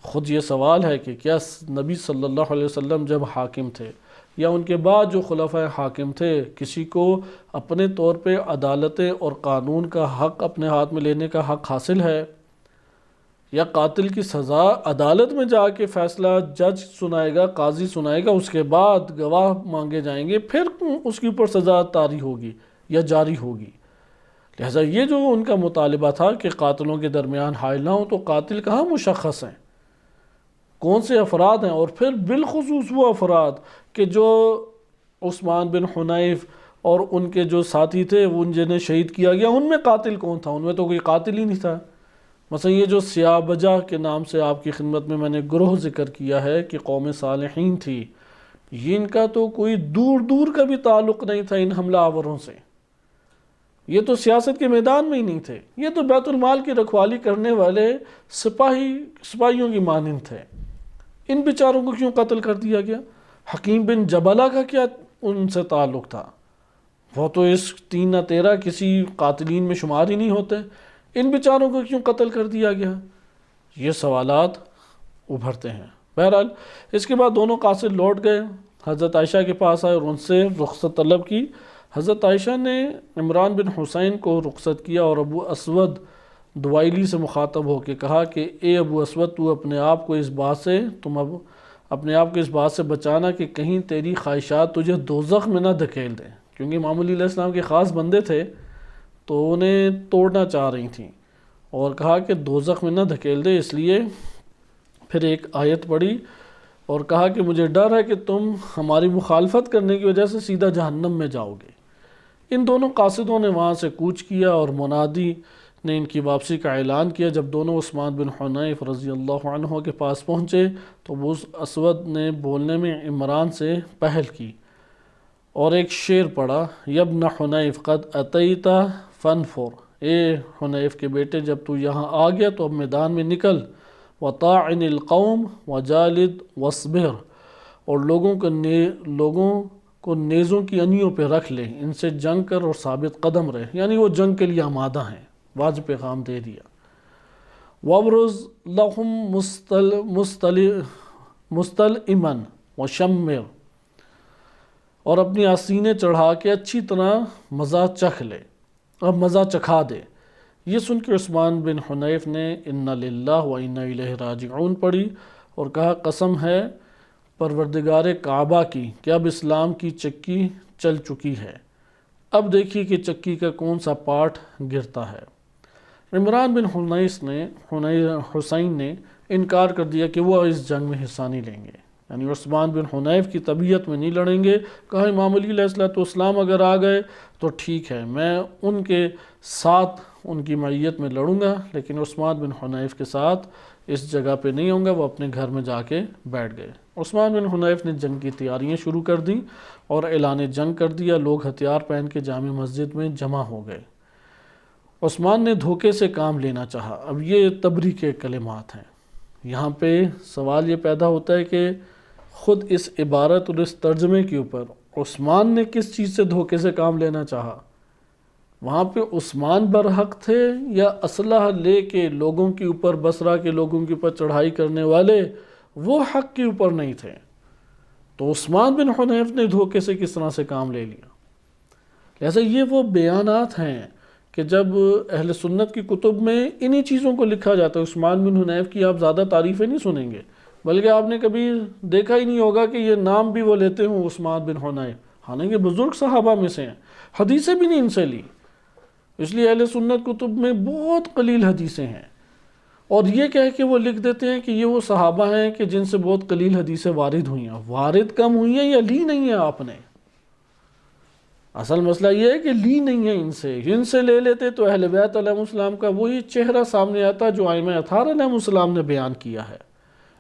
خود یہ سوال ہے کہ کیا نبی صلی اللہ علیہ وسلم جب حاکم تھے یا ان کے بعد جو خلفائے حاکم تھے، کسی کو اپنے طور پہ عدالت اور قانون کا حق اپنے ہاتھ میں لینے کا حق حاصل ہے؟ یا قاتل کی سزا عدالت میں جا کے فیصلہ جج سنائے گا، قاضی سنائے گا، اس کے بعد گواہ مانگے جائیں گے، پھر اس کے اوپر سزا طاری ہوگی یا جاری ہوگی؟ لہٰذا یہ جو ان کا مطالبہ تھا کہ قاتلوں کے درمیان حائل نہ ہوں، تو قاتل کہاں مشخص ہیں، کون سے افراد ہیں؟ اور پھر بالخصوص وہ افراد کہ جو عثمان بن حنیف اور ان کے جو ساتھی تھے، ان جنہیں شہید کیا گیا، ان میں قاتل کون تھا؟ ان میں تو کوئی قاتل ہی نہیں تھا۔ مثلا یہ جو سیاہ بجا کے نام سے آپ کی خدمت میں نے گروہ ذکر کیا ہے کہ قوم صالحین تھی، یہ ان کا تو کوئی دور دور کا بھی تعلق نہیں تھا ان حملہ آوروں سے، یہ تو سیاست کے میدان میں ہی نہیں تھے، یہ تو بیت المال کی رکھوالی کرنے والے سپاہیوں کی مانند تھے۔ ان بیچاروں کو کیوں قتل کر دیا گیا؟ حکیم بن جبلہ کا کیا ان سے تعلق تھا؟ وہ تو اس 3 کسی قاتلین میں شمار ہی نہیں ہوتے، ان بیچاروں کو کیوں قتل کر دیا گیا؟ یہ سوالات ابھرتے ہیں۔ بہرحال اس کے بعد دونوں قاصد لوٹ گئے، حضرت عائشہ کے پاس آئے اور ان سے رخصت طلب کی۔ حضرت عائشہ نے عمران بن حسین کو رخصت کیا اور ابو اسود دوائلی سے مخاطب ہو کے کہا کہ اے ابو اسود، تو اپنے آپ کو اس بات سے بچانا کہ کہیں تیری خواہشات تجھے دوزخ میں نہ دھکیل دیں، کیونکہ امام علی علیہ السلام کے خاص بندے تھے تو انہیں توڑنا چاہ رہی تھیں، اور کہا کہ دوزخ میں نہ دھکیل دے۔ اس لیے پھر ایک آیت پڑھی اور کہا کہ مجھے ڈر ہے کہ تم ہماری مخالفت کرنے کی وجہ سے سیدھا جہنم میں جاؤ گے۔ ان دونوں قاصدوں نے وہاں سے کوچ کیا اور منادی نے ان کی واپسی کا اعلان کیا۔ جب دونوں عثمان بن حنیف رضی اللہ عنہ کے پاس پہنچے تو ابو اسود نے بولنے میں عمران سے پہل کی اور ایک شعر پڑھا، یبن حنیف قد اتیت فانفر، اے حنیف کے بیٹے جب تو یہاں آ گیا تو اب میدان میں نکل، وطاعن القوم وجالد واصبر، اور لوگوں کو نیزوں کی انیوں پہ رکھ لے، ان سے جنگ کر اور ثابت قدم رہے، یعنی وہ جنگ کے لیے آمادہ ہیں، واجب پیغام دے دیا۔ وابرز لہم مستلئما وشمر، اور اپنی آستینیں چڑھا کے اچھی طرح مزہ چکھ لے، اب مزہ چکھا دے۔ یہ سن کے عثمان بن حنیف نے انا للہ و انا الیہ راجعون پڑھی اور کہا قسم ہے پروردگار کعبہ کی کہ اب اسلام کی چکی چل چکی ہے، اب دیکھیے کہ چکی کا کون سا پارٹ گرتا ہے۔ عمران بن حسین نے انکار کر دیا کہ وہ اس جنگ میں حصہ نہیں لیں گے، یعنی عثمان بن حنیف کی طبیعت میں نہیں لڑیں گے۔ کہا امام علی علیہ السلام اگر آ گئے تو ٹھیک ہے، میں ان کے ساتھ ان کی معیت میں لڑوں گا، لیکن عثمان بن حنیف کے ساتھ اس جگہ پہ نہیں ہوں گا۔ وہ اپنے گھر میں جا کے بیٹھ گئے۔ عثمان بن حنیف نے جنگ کی تیاریاں شروع کر دیں اور اعلان جنگ کر دیا۔ لوگ ہتھیار پہن کے جامع مسجد میں جمع ہو گئے۔ عثمان نے دھوکے سے کام لینا چاہا۔ اب یہ تبری کے کلمات ہیں، یہاں پہ سوال یہ پیدا ہوتا ہے کہ خود اس عبارت اور اس ترجمے کے اوپر عثمان نے کس چیز سے دھوکے سے کام لینا چاہا؟ وہاں پہ عثمان برحق تھے یا اسلحہ لے کے لوگوں کے اوپر، بصرہ کے لوگوں کے اوپر چڑھائی کرنے والے وہ حق کے اوپر نہیں تھے؟ تو عثمان بن حنیف نے دھوکے سے کس طرح سے کام لے لیا؟ لہذا یہ وہ بیانات ہیں کہ جب اہل سنت کی کتب میں انہی چیزوں کو لکھا جاتا ہے۔ عثمان بن حنیف کی آپ زیادہ تعریفیں نہیں سنیں گے، بلکہ آپ نے کبھی دیکھا ہی نہیں ہوگا کہ یہ نام بھی وہ لیتے ہوں عثمان بن حنیف، حالانکہ بزرگ صحابہ میں سے ہیں، حدیثیں بھی نہیں ان سے لی، اس لیے اہل سنت کتب میں بہت قلیل حدیثیں ہیں، اور یہ کہہ کے وہ لکھ دیتے ہیں کہ یہ وہ صحابہ ہیں کہ جن سے بہت قلیل حدیثیں وارد ہوئی ہیں۔ وارد کم ہوئی ہیں یا لی نہیں ہے آپ نے؟ اصل مسئلہ یہ ہے کہ لی نہیں ہے ان سے لے لیتے تو اہل بیت علیہ السلام کا وہی چہرہ سامنے آتا جو ائمہ اطہار علیہ السلام نے بیان کیا ہے۔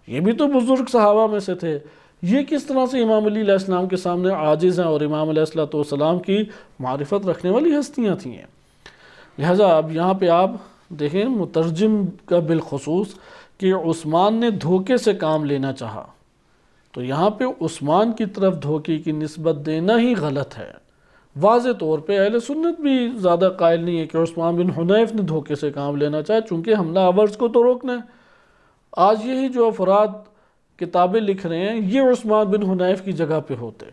یہ بھی تو بزرگ صحابہ میں سے تھے، یہ کس طرح سے امام علی علیہ السلام کے سامنے عاجز ہیں، اور امام علیہ السلام کی معرفت رکھنے والی ہستیاں تھیں۔ لہٰذا اب یہاں پہ آپ دیکھیں مترجم کا بالخصوص کہ عثمان نے دھوکے سے کام لینا چاہا، تو یہاں پہ عثمان کی طرف دھوکے کی نسبت دینا ہی غلط ہے۔ واضح طور پہ اہل سنت بھی زیادہ قائل نہیں ہے کہ عثمان بن حنیف نے دھوکے سے کام لینا چاہا، چونکہ حملہ آورز کو تو روکنا ہے۔ آج یہی جو افراد کتابیں لکھ رہے ہیں یہ عثمان بن حنیف کی جگہ پہ ہوتے،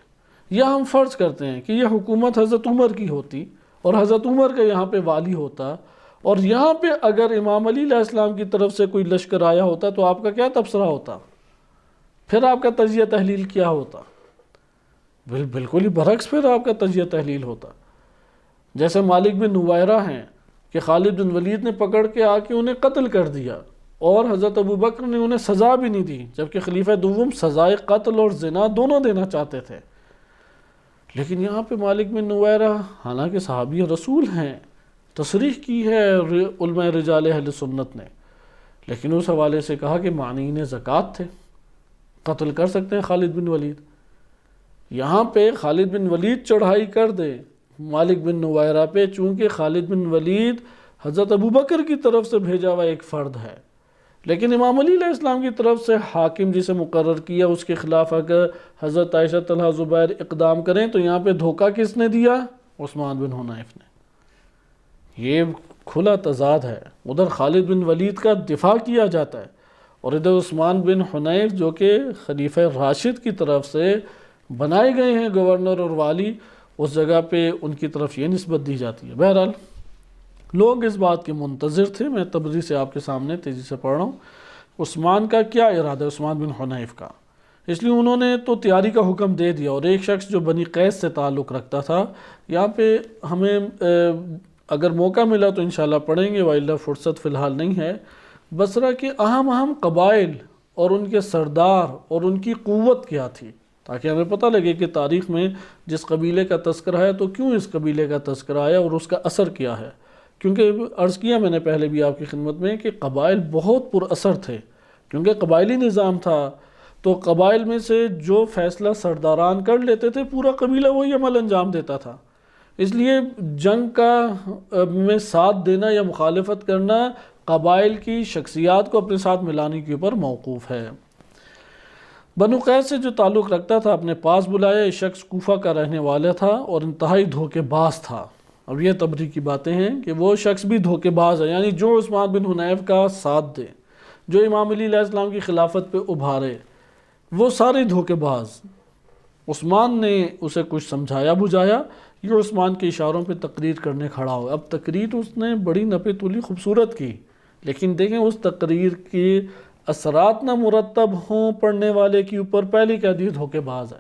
یا ہم فرض کرتے ہیں کہ یہ حکومت حضرت عمر کی ہوتی اور حضرت عمر کا یہاں پہ والی ہوتا، اور یہاں پہ اگر امام علی علیہ السلام کی طرف سے کوئی لشکر آیا ہوتا تو آپ کا کیا تبصرہ ہوتا؟ پھر آپ کا تجزیہ تحلیل کیا ہوتا؟ بالکل ہی برعکس پھر آپ کا تجزیہ تحلیل ہوتا۔ جیسے مالک بن نویرہ ہیں کہ خالد بن ولید نے پکڑ کے آ کے انہیں قتل کر دیا، اور حضرت ابو بکر نے انہیں سزا بھی نہیں دی، جبکہ خلیفہ دوم سزائے قتل اور زنا دونوں دینا چاہتے تھے۔ لیکن یہاں پہ مالک بن نویرہ حالانکہ صحابی رسول ہیں، تصریح کی ہے علماء رجال اہل سنت نے، لیکن اس حوالے سے کہا کہ معنین زکوٰۃ تھے، قتل کر سکتے ہیں خالد بن ولید۔ یہاں پہ خالد بن ولید چڑھائی کر دے مالک بن نویرہ پہ، چونکہ خالد بن ولید حضرت ابو بکر کی طرف سے بھیجا ہوا ایک فرد ہے، لیکن امام علی علیہ السلام کی طرف سے حاکم جسے مقرر کیا اس کے خلاف اگر حضرت عائشہ طلحہ زبیر اقدام کریں تو یہاں پہ دھوکہ کس نے دیا؟ عثمان بن حنیف نے۔ یہ کھلا تضاد ہے، ادھر خالد بن ولید کا دفاع کیا جاتا ہے اور ادھر عثمان بن حنیف جو کہ خلیفہ راشد کی طرف سے بنائے گئے ہیں گورنر اور والی، اس جگہ پہ ان کی طرف یہ نسبت دی جاتی ہے۔ بہرحال لوگ اس بات کے منتظر تھے، میں تبری سے آپ کے سامنے تیزی سے پڑھ رہا ہوں، عثمان کا کیا ارادہ ہے، عثمان بن حنیف کا۔ اس لیے انہوں نے تو تیاری کا حکم دے دیا، اور ایک شخص جو بنی قیس سے تعلق رکھتا تھا، یہاں پہ ہمیں اگر موقع ملا تو انشاءاللہ پڑھیں گے، وإلا فرصت فی الحال نہیں ہے۔ بصرہ کے اہم قبائل اور ان کے سردار اور ان کی قوت کیا تھی، تاکہ ہمیں پتہ لگے کہ تاریخ میں جس قبیلے کا تذکرہ ہے تو کیوں اس قبیلے کا تذکرہ آیا اور اس کا اثر کیا ہے۔ کیونکہ عرض کیا میں نے پہلے بھی آپ کی خدمت میں کہ قبائل بہت پر اثر تھے، کیونکہ قبائلی نظام تھا، تو قبائل میں سے جو فیصلہ سرداران کر لیتے تھے پورا قبیلہ وہی عمل انجام دیتا تھا۔ اس لیے جنگ کا میں ساتھ دینا یا مخالفت کرنا قبائل کی شخصیات کو اپنے ساتھ ملانے کے اوپر موقوف ہے۔ بنو قیس سے جو تعلق رکھتا تھا اپنے پاس بلایا، یہ شخص کوفہ کا رہنے والا تھا اور انتہائی دھوکے باز تھا۔ اب یہ تبری کی باتیں ہیں کہ وہ شخص بھی دھوکے باز ہے، یعنی جو عثمان بن حنیف کا ساتھ دے، جو امام علی علیہ السلام کی خلافت پہ ابھارے، وہ سارے دھوکے باز۔ عثمان نے اسے کچھ سمجھایا بجھایا، یہ عثمان کے اشاروں پہ تقریر کرنے کھڑا ہو۔ اب تقریر اس نے بڑی نپے تلی خوبصورت کی، لیکن دیکھیں اس تقریر کے اثرات نہ مرتب ہوں پڑھنے والے کے اوپر، پہلی کہہ دی دھوکے باز ہے۔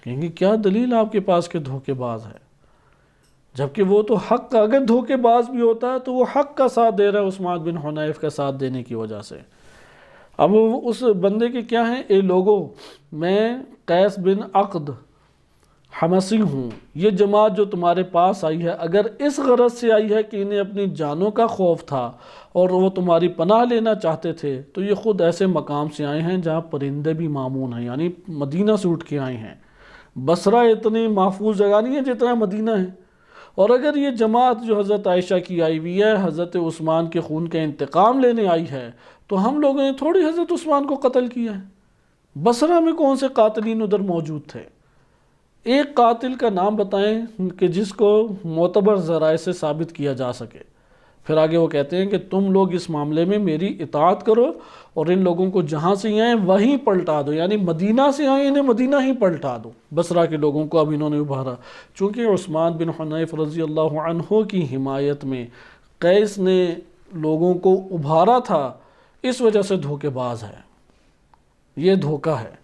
کہیں گے کیا دلیل آپ کے پاس کہ دھوکے باز ہے، جبکہ وہ تو حق کا، اگر دھوکے باز بھی ہوتا تو وہ حق کا ساتھ دے رہا ہے عثمان بن حنیف کا ساتھ دینے کی وجہ سے۔ اب اس بندے کے کیا ہیں، اے لوگو میں قیس بن عقد حمسی ہوں، یہ جماعت جو تمہارے پاس آئی ہے اگر اس غرض سے آئی ہے کہ انہیں اپنی جانوں کا خوف تھا اور وہ تمہاری پناہ لینا چاہتے تھے، تو یہ خود ایسے مقام سے آئے ہیں جہاں پرندے بھی مامون ہیں، یعنی مدینہ سے اٹھ کے آئے ہیں۔ بصرہ اتنی محفوظ جگہ نہیں ہے جتنا مدینہ ہے۔ اور اگر یہ جماعت جو حضرت عائشہ کی آئی ہوئی ہے، حضرت عثمان کے خون کا انتقام لینے آئی ہے، تو ہم لوگوں نے تھوڑی حضرت عثمان کو قتل کیا ہے۔ بصرہ میں کون سے قاتلین ادھر موجود تھے؟ ایک قاتل کا نام بتائیں کہ جس کو معتبر ذرائع سے ثابت کیا جا سکے۔ پھر آگے وہ کہتے ہیں کہ تم لوگ اس معاملے میں میری اطاعت کرو اور ان لوگوں کو جہاں سے آئیں وہیں پلٹا دو، یعنی مدینہ سے آئیں انہیں مدینہ ہی پلٹا دو۔ بصرہ کے لوگوں کو اب انہوں نے ابھارا، چونکہ عثمان بن حنیف رضی اللہ عنہ کی حمایت میں قیس نے لوگوں کو ابھارا تھا، اس وجہ سے دھوکے باز ہے، یہ دھوکہ ہے۔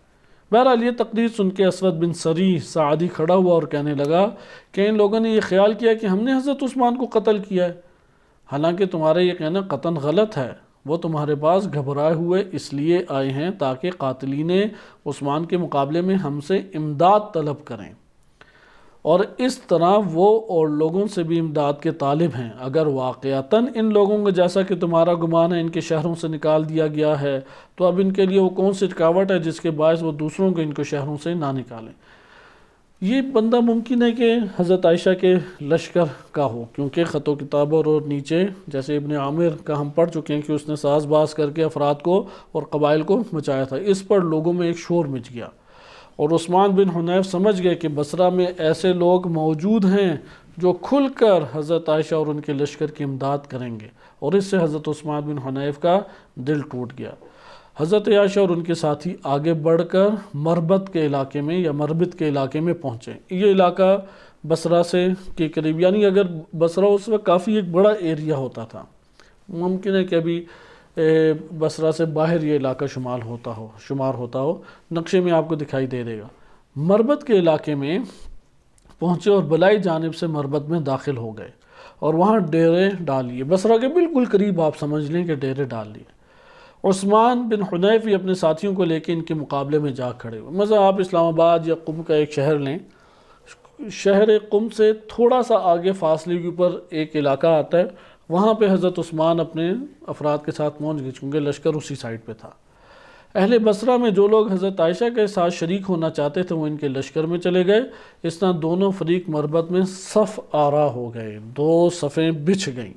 بہرحال یہ تقریر سن کے اسود بن سری سعدی کھڑا ہوا اور کہنے لگا کہ ان لوگوں نے یہ خیال کیا کہ ہم نے حضرت عثمان کو قتل کیا ہے، حالانکہ تمہارا یہ کہنا قطعاً غلط ہے۔ وہ تمہارے پاس گھبرائے ہوئے اس لیے آئے ہیں تاکہ قاتلین عثمان کے مقابلے میں ہم سے امداد طلب کریں، اور اس طرح وہ اور لوگوں سے بھی امداد کے طالب ہیں۔ اگر واقعتاً ان لوگوں کو جیسا کہ تمہارا گمان ہے ان کے شہروں سے نکال دیا گیا ہے، تو اب ان کے لیے وہ کون سی رکاوٹ ہے جس کے باعث وہ دوسروں کو ان کو شہروں سے نہ نکالیں۔ یہ بندہ ممکن ہے کہ حضرت عائشہ کے لشکر کا ہو، کیونکہ خط و کتاب اور نیچے جیسے ابن عامر کا ہم پڑھ چکے ہیں کہ اس نے ساز باز کر کے افراد کو اور قبائل کو مچایا تھا۔ اس پر لوگوں میں ایک شور مچ گیا، اور عثمان بن حنیف سمجھ گئے کہ بصرہ میں ایسے لوگ موجود ہیں جو کھل کر حضرت عائشہ اور ان کے لشکر کی امداد کریں گے، اور اس سے حضرت عثمان بن حنیف کا دل ٹوٹ گیا۔ حضرت عائشہ اور ان کے ساتھی آگے بڑھ کر مربت کے علاقے میں یا مربت کے علاقے میں پہنچے۔ یہ علاقہ بصرہ سے کے قریب، یعنی اگر بصرہ اس وقت کافی ایک بڑا ایریا ہوتا تھا، ممکن ہے کہ ابھی بصرہ سے باہر یہ علاقہ شمار ہوتا ہو، نقشے میں آپ کو دکھائی دے گا۔ مربت کے علاقے میں پہنچے اور بلائی جانب سے مربت میں داخل ہو گئے اور وہاں ڈیرے ڈال لیے۔ بصرہ کے بالکل قریب آپ سمجھ لیں کہ ڈیرے ڈال لیے۔ عثمان بن حنیف بھی اپنے ساتھیوں کو لے کے ان کے مقابلے میں جا کھڑے ہوئے۔ مثلا آپ اسلام آباد یا قم کا ایک شہر لیں، شہر قم سے تھوڑا سا آگے فاصلے کے اوپر ایک علاقہ آتا ہے، وہاں پہ حضرت عثمان اپنے افراد کے ساتھ پہنچ گئے، چونکہ لشکر اسی سائڈ پہ تھا۔ اہل بصرہ میں جو لوگ حضرت عائشہ کے ساتھ شریک ہونا چاہتے تھے وہ ان کے لشکر میں چلے گئے۔ اس طرح دونوں فریق مربت میں صف آرا ہو گئے، دو صفیں بچھ گئیں۔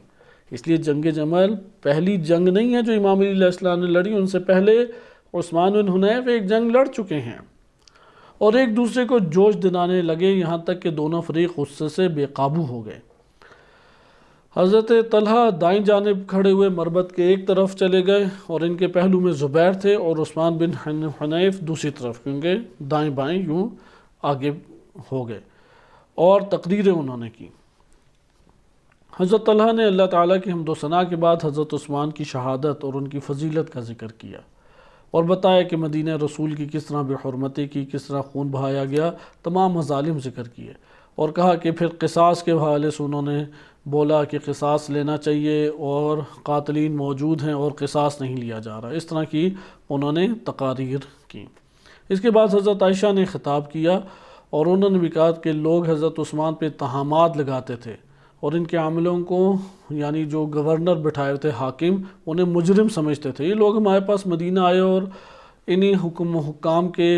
اس لیے جنگ جمل پہلی جنگ نہیں ہے جو امام علی علیہ السلام نے لڑی، ان سے پہلے عثمان بن حنیف ایک جنگ لڑ چکے ہیں، اور ایک دوسرے کو جوش دلانے لگے، یہاں تک کہ دونوں فریق غصے سے بے قابو ہو گئے۔ حضرت طلحہ دائیں جانب کھڑے ہوئے مربت کے ایک طرف چلے گئے اور ان کے پہلو میں زبیر تھے اور عثمان بن حنیف دوسری طرف، کیونکہ دائیں بائیں یوں آگے ہو گئے اور تقریریں انہوں نے کی۔ حضرت طلحہ نے اللہ تعالیٰ کی حمد و ثنا کے بعد حضرت عثمان کی شہادت اور ان کی فضیلت کا ذکر کیا اور بتایا کہ مدینہ رسول کی کس طرح بے حرمتی کی، کس طرح خون بہایا گیا، تمام مظالم ذکر کیے، اور کہا کہ پھر قصاص کے حوالے سے انہوں نے بولا کہ قصاص لینا چاہیے اور قاتلین موجود ہیں اور قصاص نہیں لیا جا رہا۔ اس طرح کی انہوں نے تقاریر کی۔ اس کے بعد حضرت عائشہ نے خطاب کیا اور انہوں نے بھی کہا کہ لوگ حضرت عثمان پہ اتہامات لگاتے تھے اور ان کے عاملوں کو، یعنی جو گورنر بٹھائے تھے حاکم، انہیں مجرم سمجھتے تھے۔ یہ لوگ ہمارے پاس مدینہ آئے اور انہی حکام کے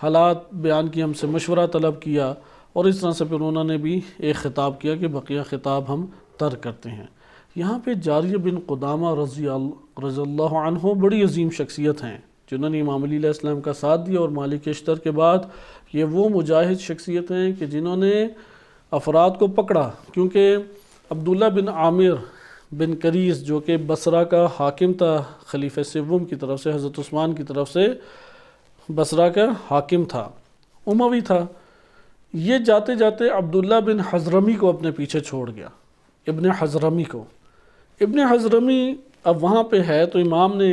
حالات بیان کی، ہم سے مشورہ طلب کیا، اور اس طرح سے پھر انہوں نے بھی ایک خطاب کیا کہ بقیہ خطاب ہم ترک کرتے ہیں۔ یہاں پہ جاریہ بن قدامہ رضی اللہ عنہ بڑی عظیم شخصیت ہیں جنہوں نے امام علی علیہ السلام کا ساتھ دیا، اور مالک اشتر کے بعد یہ وہ مجاہد شخصیت ہیں کہ جنہوں نے افراد کو پکڑا، کیونکہ عبداللہ بن عامر بن کریز جو کہ بصرہ کا حاکم تھا خلیفہ سوم کی طرف سے، حضرت عثمان کی طرف سے بصرہ کا حاکم تھا، اموی تھا، یہ جاتے جاتے عبداللہ بن حضرمی کو اپنے پیچھے چھوڑ گیا، ابن حضرمی کو۔ ابن حضرمی اب وہاں پہ ہے تو امام نے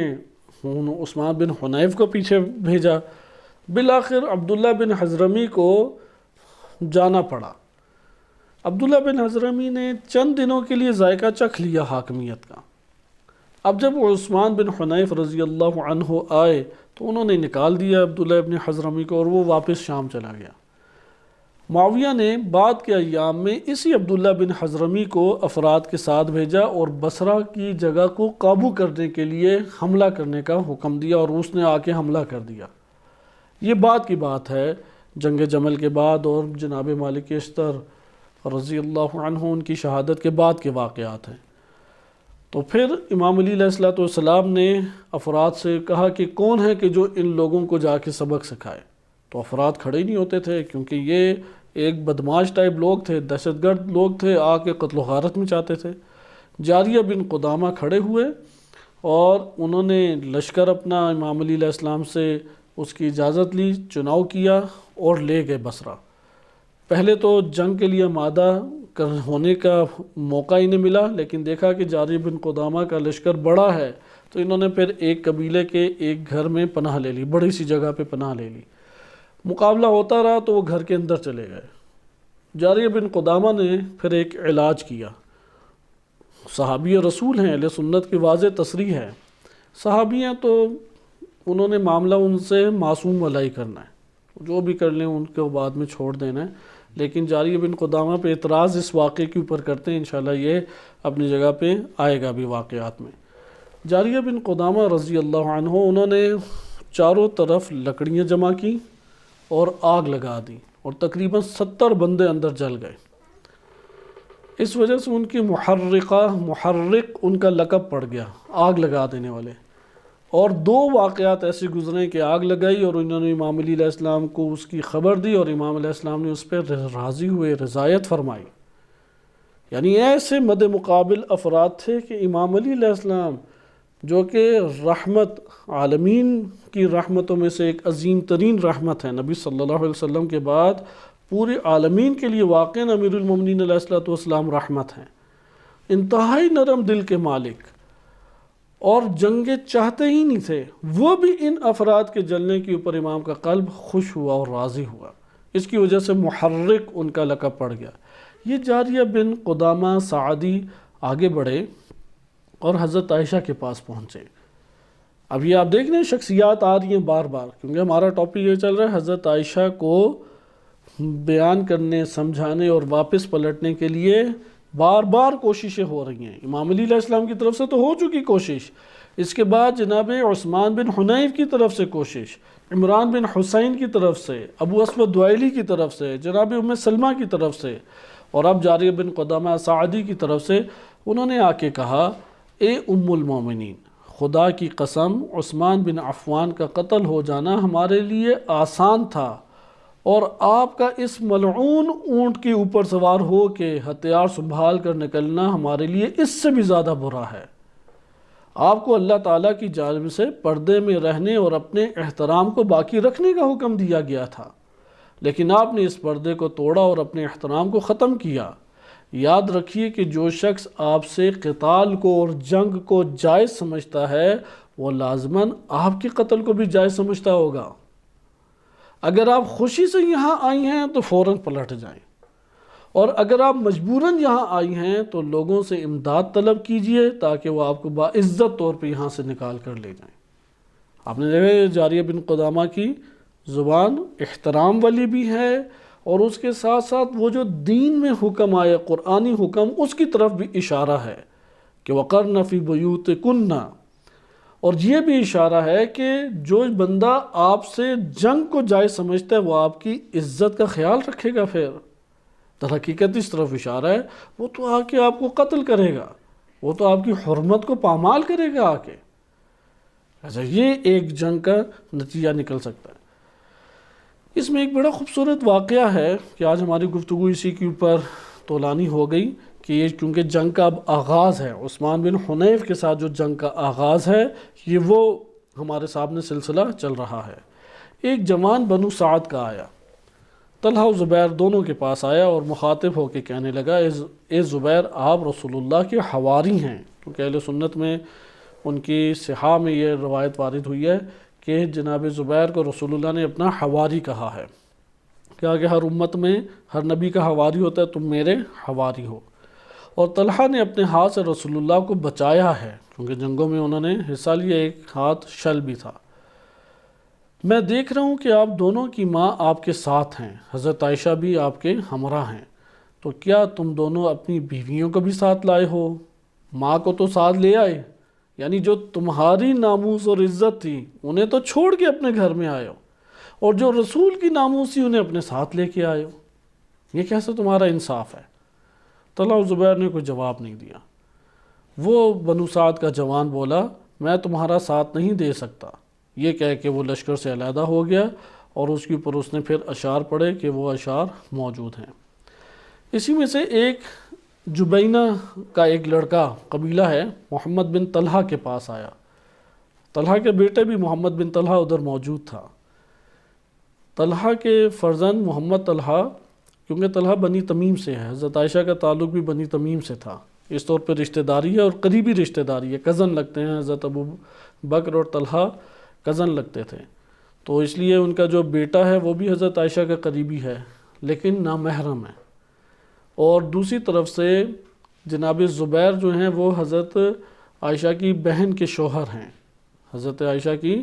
عثمان بن حنیف کو پیچھے بھیجا، بالآخر عبداللہ بن حضرمی کو جانا پڑا۔ عبداللہ بن حضرمی نے چند دنوں کے لیے ذائقہ چکھ لیا حاکمیت کا۔ اب جب عثمان بن حنیف رضی اللہ عنہ آئے تو انہوں نے نکال دیا عبداللہ بن حضرمی کو اور وہ واپس شام چلا گیا۔ معاویہ نے بعد کے ایام میں اسی عبداللہ بن حضرمی کو افراد کے ساتھ بھیجا اور بصرہ کی جگہ کو قابو کرنے کے لیے حملہ کرنے کا حکم دیا، اور اس نے آ کے حملہ کر دیا۔ یہ بعد کی بات ہے، جنگ جمل کے بعد اور جناب مالک اشتر رضی اللہ عنہ ان کی شہادت کے بعد کے واقعات ہیں۔ تو پھر امام علی علیہ السلام نے افراد سے کہا کہ کون ہے کہ جو ان لوگوں کو جا کے سبق سکھائے، تو افراد کھڑے ہی نہیں ہوتے تھے، کیونکہ یہ ایک بدماش ٹائپ لوگ تھے، دہشت گرد لوگ تھے، آ کے قتل و غارت میں چاہتے تھے۔ جاریہ بن قدامہ کھڑے ہوئے اور انہوں نے لشکر اپنا امام علی علیہ السلام سے اس کی اجازت لی، چناؤ کیا اور لے گئے بصرہ۔ پہلے تو جنگ کے لیے آمادہ ہونے کا موقع ہی نہیں ملا، لیکن دیکھا کہ جاریہ بن قدامہ کا لشکر بڑا ہے تو انہوں نے پھر ایک قبیلے کے ایک گھر میں پناہ لے لی، بڑی سی جگہ پہ پناہ لے لی۔ مقابلہ ہوتا رہا تو وہ گھر کے اندر چلے گئے۔ جاریہ بن قدامہ نے پھر ایک علاج کیا، صحابی رسول ہیں، اہل سنت کی واضح تصریح ہے، صحابی ہیں تو انہوں نے معاملہ ان سے معصوم ولائی کرنا ہے، جو بھی کر لیں ان کو بعد میں چھوڑ دینا ہے، لیکن جاریہ بن قدامہ پہ اعتراض اس واقعے کے اوپر کرتے ہیں، انشاءاللہ یہ اپنی جگہ پہ آئے گا بھی واقعات میں۔ جاریہ بن قدامہ رضی اللہ عنہ انہوں نے چاروں طرف لکڑیاں جمع کی اور آگ لگا دی، اور تقریباً 70 بندے اندر جل گئے۔ اس وجہ سے ان کی محرق ان کا لقب پڑ گیا، آگ لگا دینے والے۔ اور 2 واقعات ایسے گزرے کہ آگ لگائی اور انہوں نے امام علی علیہ السلام کو اس کی خبر دی، اور امام علیہ السلام نے اس پہ راضی ہوئے، رضایت فرمائی۔ یعنی ایسے مد مقابل افراد تھے کہ امام علی علیہ السلام جو کہ رحمت عالمین کی رحمتوں میں سے ایک عظیم ترین رحمت ہے، نبی صلی اللہ علیہ وسلم کے بعد پورے عالمین کے لیے واقعاً امیر المومنین علیہ السلام رحمت ہیں، انتہائی نرم دل کے مالک، اور جنگیں چاہتے ہی نہیں تھے، وہ بھی ان افراد کے جلنے کے اوپر امام کا قلب خوش ہوا اور راضی ہوا، اس کی وجہ سے محرق ان کا لقب پڑ گیا۔ یہ جاریہ بن قدامہ سعدی آگے بڑھے اور حضرت عائشہ کے پاس پہنچے۔ اب یہ آپ دیکھ رہے ہیں شخصیات آ رہی ہیں بار بار، کیونکہ ہمارا ٹاپک یہ چل رہا ہے حضرت عائشہ کو بیان کرنے، سمجھانے اور واپس پلٹنے کے لیے بار بار کوششیں ہو رہی ہیں۔ امام علی علیہ السلام کی طرف سے تو ہو چکی کوشش، اس کے بعد جناب عثمان بن حنیف کی طرف سے کوشش، عمران بن حسین کی طرف سے، ابو اسود دوائلی کی طرف سے، جناب ام سلمہ کی طرف سے، اور اب جاریہ بن قدامہ سعدی کی طرف سے، انہوں نے آ کے کہا، اے ام المومنین، خدا کی قسم عثمان بن عفان کا قتل ہو جانا ہمارے لیے آسان تھا اور آپ کا اس ملعون اونٹ کے اوپر سوار ہو کے ہتھیار سنبھال کر نکلنا ہمارے لیے اس سے بھی زیادہ برا ہے۔ آپ کو اللہ تعالیٰ کی جانب سے پردے میں رہنے اور اپنے احترام کو باقی رکھنے کا حکم دیا گیا تھا، لیکن آپ نے اس پردے کو توڑا اور اپنے احترام کو ختم کیا۔ یاد رکھیے کہ جو شخص آپ سے قتال کو اور جنگ کو جائز سمجھتا ہے وہ لازماً آپ کے قتل کو بھی جائز سمجھتا ہوگا۔ اگر آپ خوشی سے یہاں آئی ہیں تو فوراً پلٹ جائیں، اور اگر آپ مجبوراً یہاں آئی ہیں تو لوگوں سے امداد طلب کیجئے تاکہ وہ آپ کو باعزت طور پہ یہاں سے نکال کر لے جائیں۔ آپ نے دیکھا جاریہ بن قدامہ کی زبان احترام والی بھی ہے، اور اس کے ساتھ ساتھ وہ جو دین میں حکم آیا قرآنی حکم اس کی طرف بھی اشارہ ہے کہ وَقَرْنَ فِي بُيُوتِكُنَّ، اور یہ بھی اشارہ ہے کہ جو بندہ آپ سے جنگ کو جائز سمجھتا ہے وہ آپ کی عزت کا خیال رکھے گا، پھر در حقیقت اس طرف اشارہ ہے وہ تو آ کے آپ کو قتل کرے گا، وہ تو آپ کی حرمت کو پامال کرے گا آ کے۔ اچھا، یہ ایک جنگ کا نتیجہ نکل سکتا ہے۔ اس میں ایک بڑا خوبصورت واقعہ ہے کہ آج ہماری گفتگو اسی کے اوپر طولانی ہو گئی کہ یہ کیونکہ جنگ کا اب آغاز ہے، عثمان بن حنیف کے ساتھ جو جنگ کا آغاز ہے یہ وہ ہمارے سامنے سلسلہ چل رہا ہے۔ ایک جوان بنو سعد کا آیا، طلحہ و زبیر دونوں کے پاس آیا اور مخاطب ہو کے کہنے لگا اے زبیر، آپ رسول اللہ کے حواری ہیں، کیونکہ اہل سنت میں ان کی صحاح میں یہ روایت وارد ہوئی ہے کہ جناب زبیر کو رسول اللہ نے اپنا حواری کہا ہے، کیا کہ ہر امت میں ہر نبی کا حواری ہوتا ہے، تم میرے حواری ہو۔ اور طلحہ نے اپنے ہاتھ سے رسول اللہ کو بچایا ہے کیونکہ جنگوں میں انہوں نے حصہ لیا، ایک ہاتھ شل بھی تھا۔ میں دیکھ رہا ہوں کہ آپ دونوں کی ماں آپ کے ساتھ ہیں، حضرت عائشہ بھی آپ کے ہمراہ ہیں، تو کیا تم دونوں اپنی بیویوں کو بھی ساتھ لائے ہو؟ ماں کو تو ساتھ لے آئے، یعنی جو تمہاری ناموس اور عزت تھی انہیں تو چھوڑ کے اپنے گھر میں آئے ہو، اور جو رسول کی ناموس تھی انہیں اپنے ساتھ لے کے آئے ہو، یہ کیسے تمہارا انصاف ہے؟ طلحہ و زبیر نے کوئی جواب نہیں دیا۔ وہ بنو سعد کا جوان بولا میں تمہارا ساتھ نہیں دے سکتا، یہ کہہ کے وہ لشکر سے علیحدہ ہو گیا، اور اس کے اوپر اس نے پھر اشعار پڑھے کہ وہ اشعار موجود ہیں۔ اسی میں سے ایک جبینہ کا ایک لڑکا قبیلہ ہے محمد بن طلحہ کے پاس آیا، طلحہ کے بیٹے بھی محمد بن طلحہ ادھر موجود تھا۔ طلحہ کے فرزند محمد طلحہ، کیونکہ طلحہ بنی تمیم سے ہے، حضرت عائشہ کا تعلق بھی بنی تمیم سے تھا، اس طور پہ رشتہ داری ہے اور قریبی رشتہ داری ہے، کزن لگتے ہیں، حضرت ابو بکر اور طلحہ کزن لگتے تھے، تو اس لیے ان کا جو بیٹا ہے وہ بھی حضرت عائشہ کا قریبی ہے لیکن نامحرم ہے۔ اور دوسری طرف سے جناب زبیر جو ہیں وہ حضرت عائشہ کی بہن کے شوہر ہیں، حضرت عائشہ کی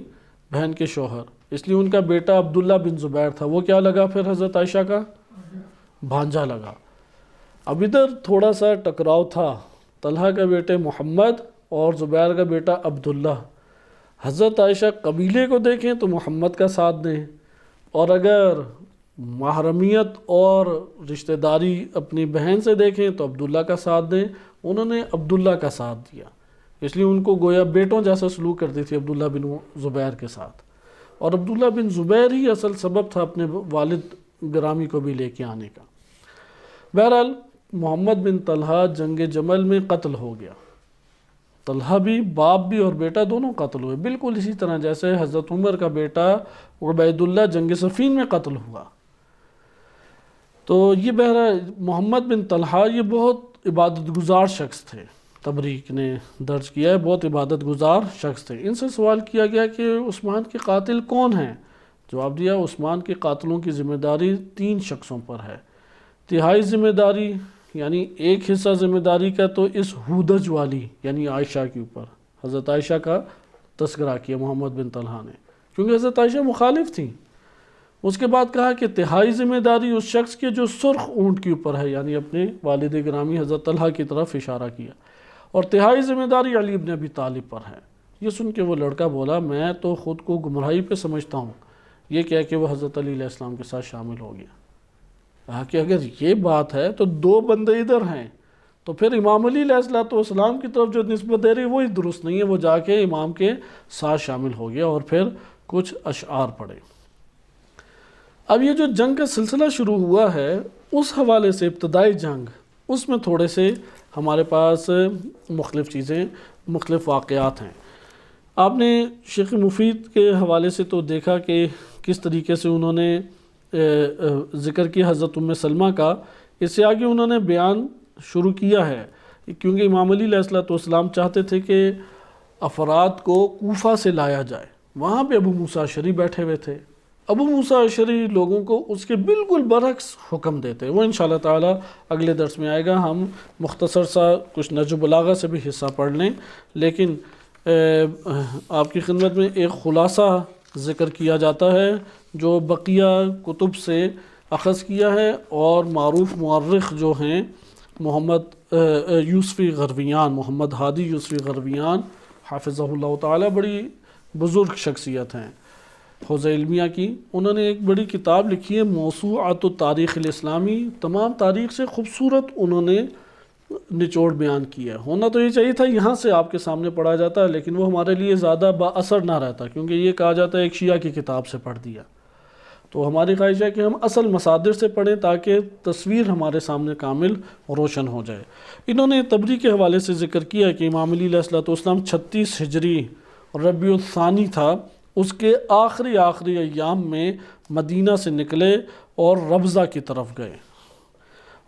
بہن کے شوہر، اس لیے ان کا بیٹا عبداللہ بن زبیر تھا، وہ کیا لگا پھر حضرت عائشہ کا بھانجا لگا۔ اب ادھر تھوڑا سا ٹکراؤ تھا، طلحہ کا بیٹے محمد اور زبیر کا بیٹا عبداللہ۔ حضرت عائشہ قبیلے کو دیکھیں تو محمد کا ساتھ دیں، اور اگر محرمیت اور رشتہ داری اپنی بہن سے دیکھیں تو عبداللہ کا ساتھ دیں، انہوں نے عبداللہ کا ساتھ دیا، اس لیے ان کو گویا بیٹوں جیسا سلوک کرتی تھی عبداللہ بن زبیر کے ساتھ، اور عبداللہ بن زبیر ہی اصل سبب تھا اپنے والد گرامی کو بھی لے کے آنے کا۔ بہرحال محمد بن طلحہ جنگ جمل میں قتل ہو گیا، طلحہ بھی باپ بھی اور بیٹا دونوں قتل ہوئے، بالکل اسی طرح جیسے حضرت عمر کا بیٹا عبید اللہ جنگ صفین میں قتل ہوا۔ تو یہ بہرحال محمد بن طلحہ یہ بہت عبادت گزار شخص تھے، تبریک نے درج کیا ہے، بہت عبادت گزار شخص تھے۔ ان سے سوال کیا گیا کہ عثمان کے قاتل کون ہیں؟ جواب دیا عثمان کے قاتلوں کی ذمہ داری 3 شخصوں پر ہے، تہائی ذمہ داری یعنی ایک حصہ ذمہ داری کا تو اس ہودج والی یعنی عائشہ کے اوپر، حضرت عائشہ کا تذکرہ کیا محمد بن طلحہ نے کیونکہ حضرت عائشہ مخالف تھیں۔ اس کے بعد کہا کہ تہائی ذمہ داری اس شخص کے جو سرخ اونٹ کے اوپر ہے، یعنی اپنے والد گرامی حضرت طلحہ کی طرف اشارہ کیا، اور تہائی ذمہ داری علی بن ابی طالب پر ہے۔ یہ سن کے وہ لڑکا بولا میں تو خود کو گمراہی پہ سمجھتا ہوں، یہ کہہ کہ وہ حضرت علی علیہ السلام کے ساتھ شامل ہو گیا۔ کہا کہ اگر یہ بات ہے تو 2 بندے ادھر ہیں، تو پھر امام علی علیہ السلام کی طرف جو نسبت دے رہی وہی درست نہیں ہے۔ وہ جا کے امام کے ساتھ شامل ہو گیا اور پھر کچھ اشعار پڑھے۔ اب یہ جو جنگ کا سلسلہ شروع ہوا ہے اس حوالے سے ابتدائی جنگ، اس میں تھوڑے سے ہمارے پاس مختلف چیزیں، مختلف واقعات ہیں۔ آپ نے شیخ مفید کے حوالے سے تو دیکھا کہ کس طریقے سے انہوں نے ذکر کیا حضرت ام سلمہ کا، اس سے آگے انہوں نے بیان شروع کیا ہے، کیونکہ امام علی علیہ السلام چاہتے تھے کہ افراد کو کوفہ سے لایا جائے، وہاں پہ ابو موسیٰ اشعری بیٹھے ہوئے تھے، ابو موسیٰ اشعری لوگوں کو اس کے بالکل برعکس حکم دیتے، وہ انشاءاللہ تعالی اگلے درس میں آئے گا، ہم مختصر سا کچھ نہج البلاغہ سے بھی حصہ پڑھ لیں، لیکن آپ کی خدمت میں ایک خلاصہ ذکر کیا جاتا ہے جو بقیہ کتب سے اخذ کیا ہے، اور معروف مورخ جو ہیں محمد یوسفی غرویان، محمد ہادی یوسفی غرویان حافظہ اللہ تعالی، بڑی بزرگ شخصیت ہیں حوزہ علمیہ کی، انہوں نے ایک بڑی کتاب لکھی ہے موسوعۃ التاریخ الاسلامی، تمام تاریخ سے خوبصورت انہوں نے نچوڑ بیان کیا ہے۔ ہونا تو یہ چاہیے تھا یہاں سے آپ کے سامنے پڑھا جاتا ہے، لیکن وہ ہمارے لیے زیادہ با اثر نہ رہتا، کیونکہ یہ کہا جاتا ہے ایک شیعہ کی کتاب سے پڑھ دیا، تو ہماری خواہش ہے کہ ہم اصل مصادر سے پڑھیں تاکہ تصویر ہمارے سامنے کامل روشن ہو جائے۔ انہوں نے تبری کے حوالے سے ذکر کیا کہ امام علی علیہ السلام 36 ہجری ربیع الثانی تھا، اس کے آخری ایام میں مدینہ سے نکلے اور ربضہ کی طرف گئے،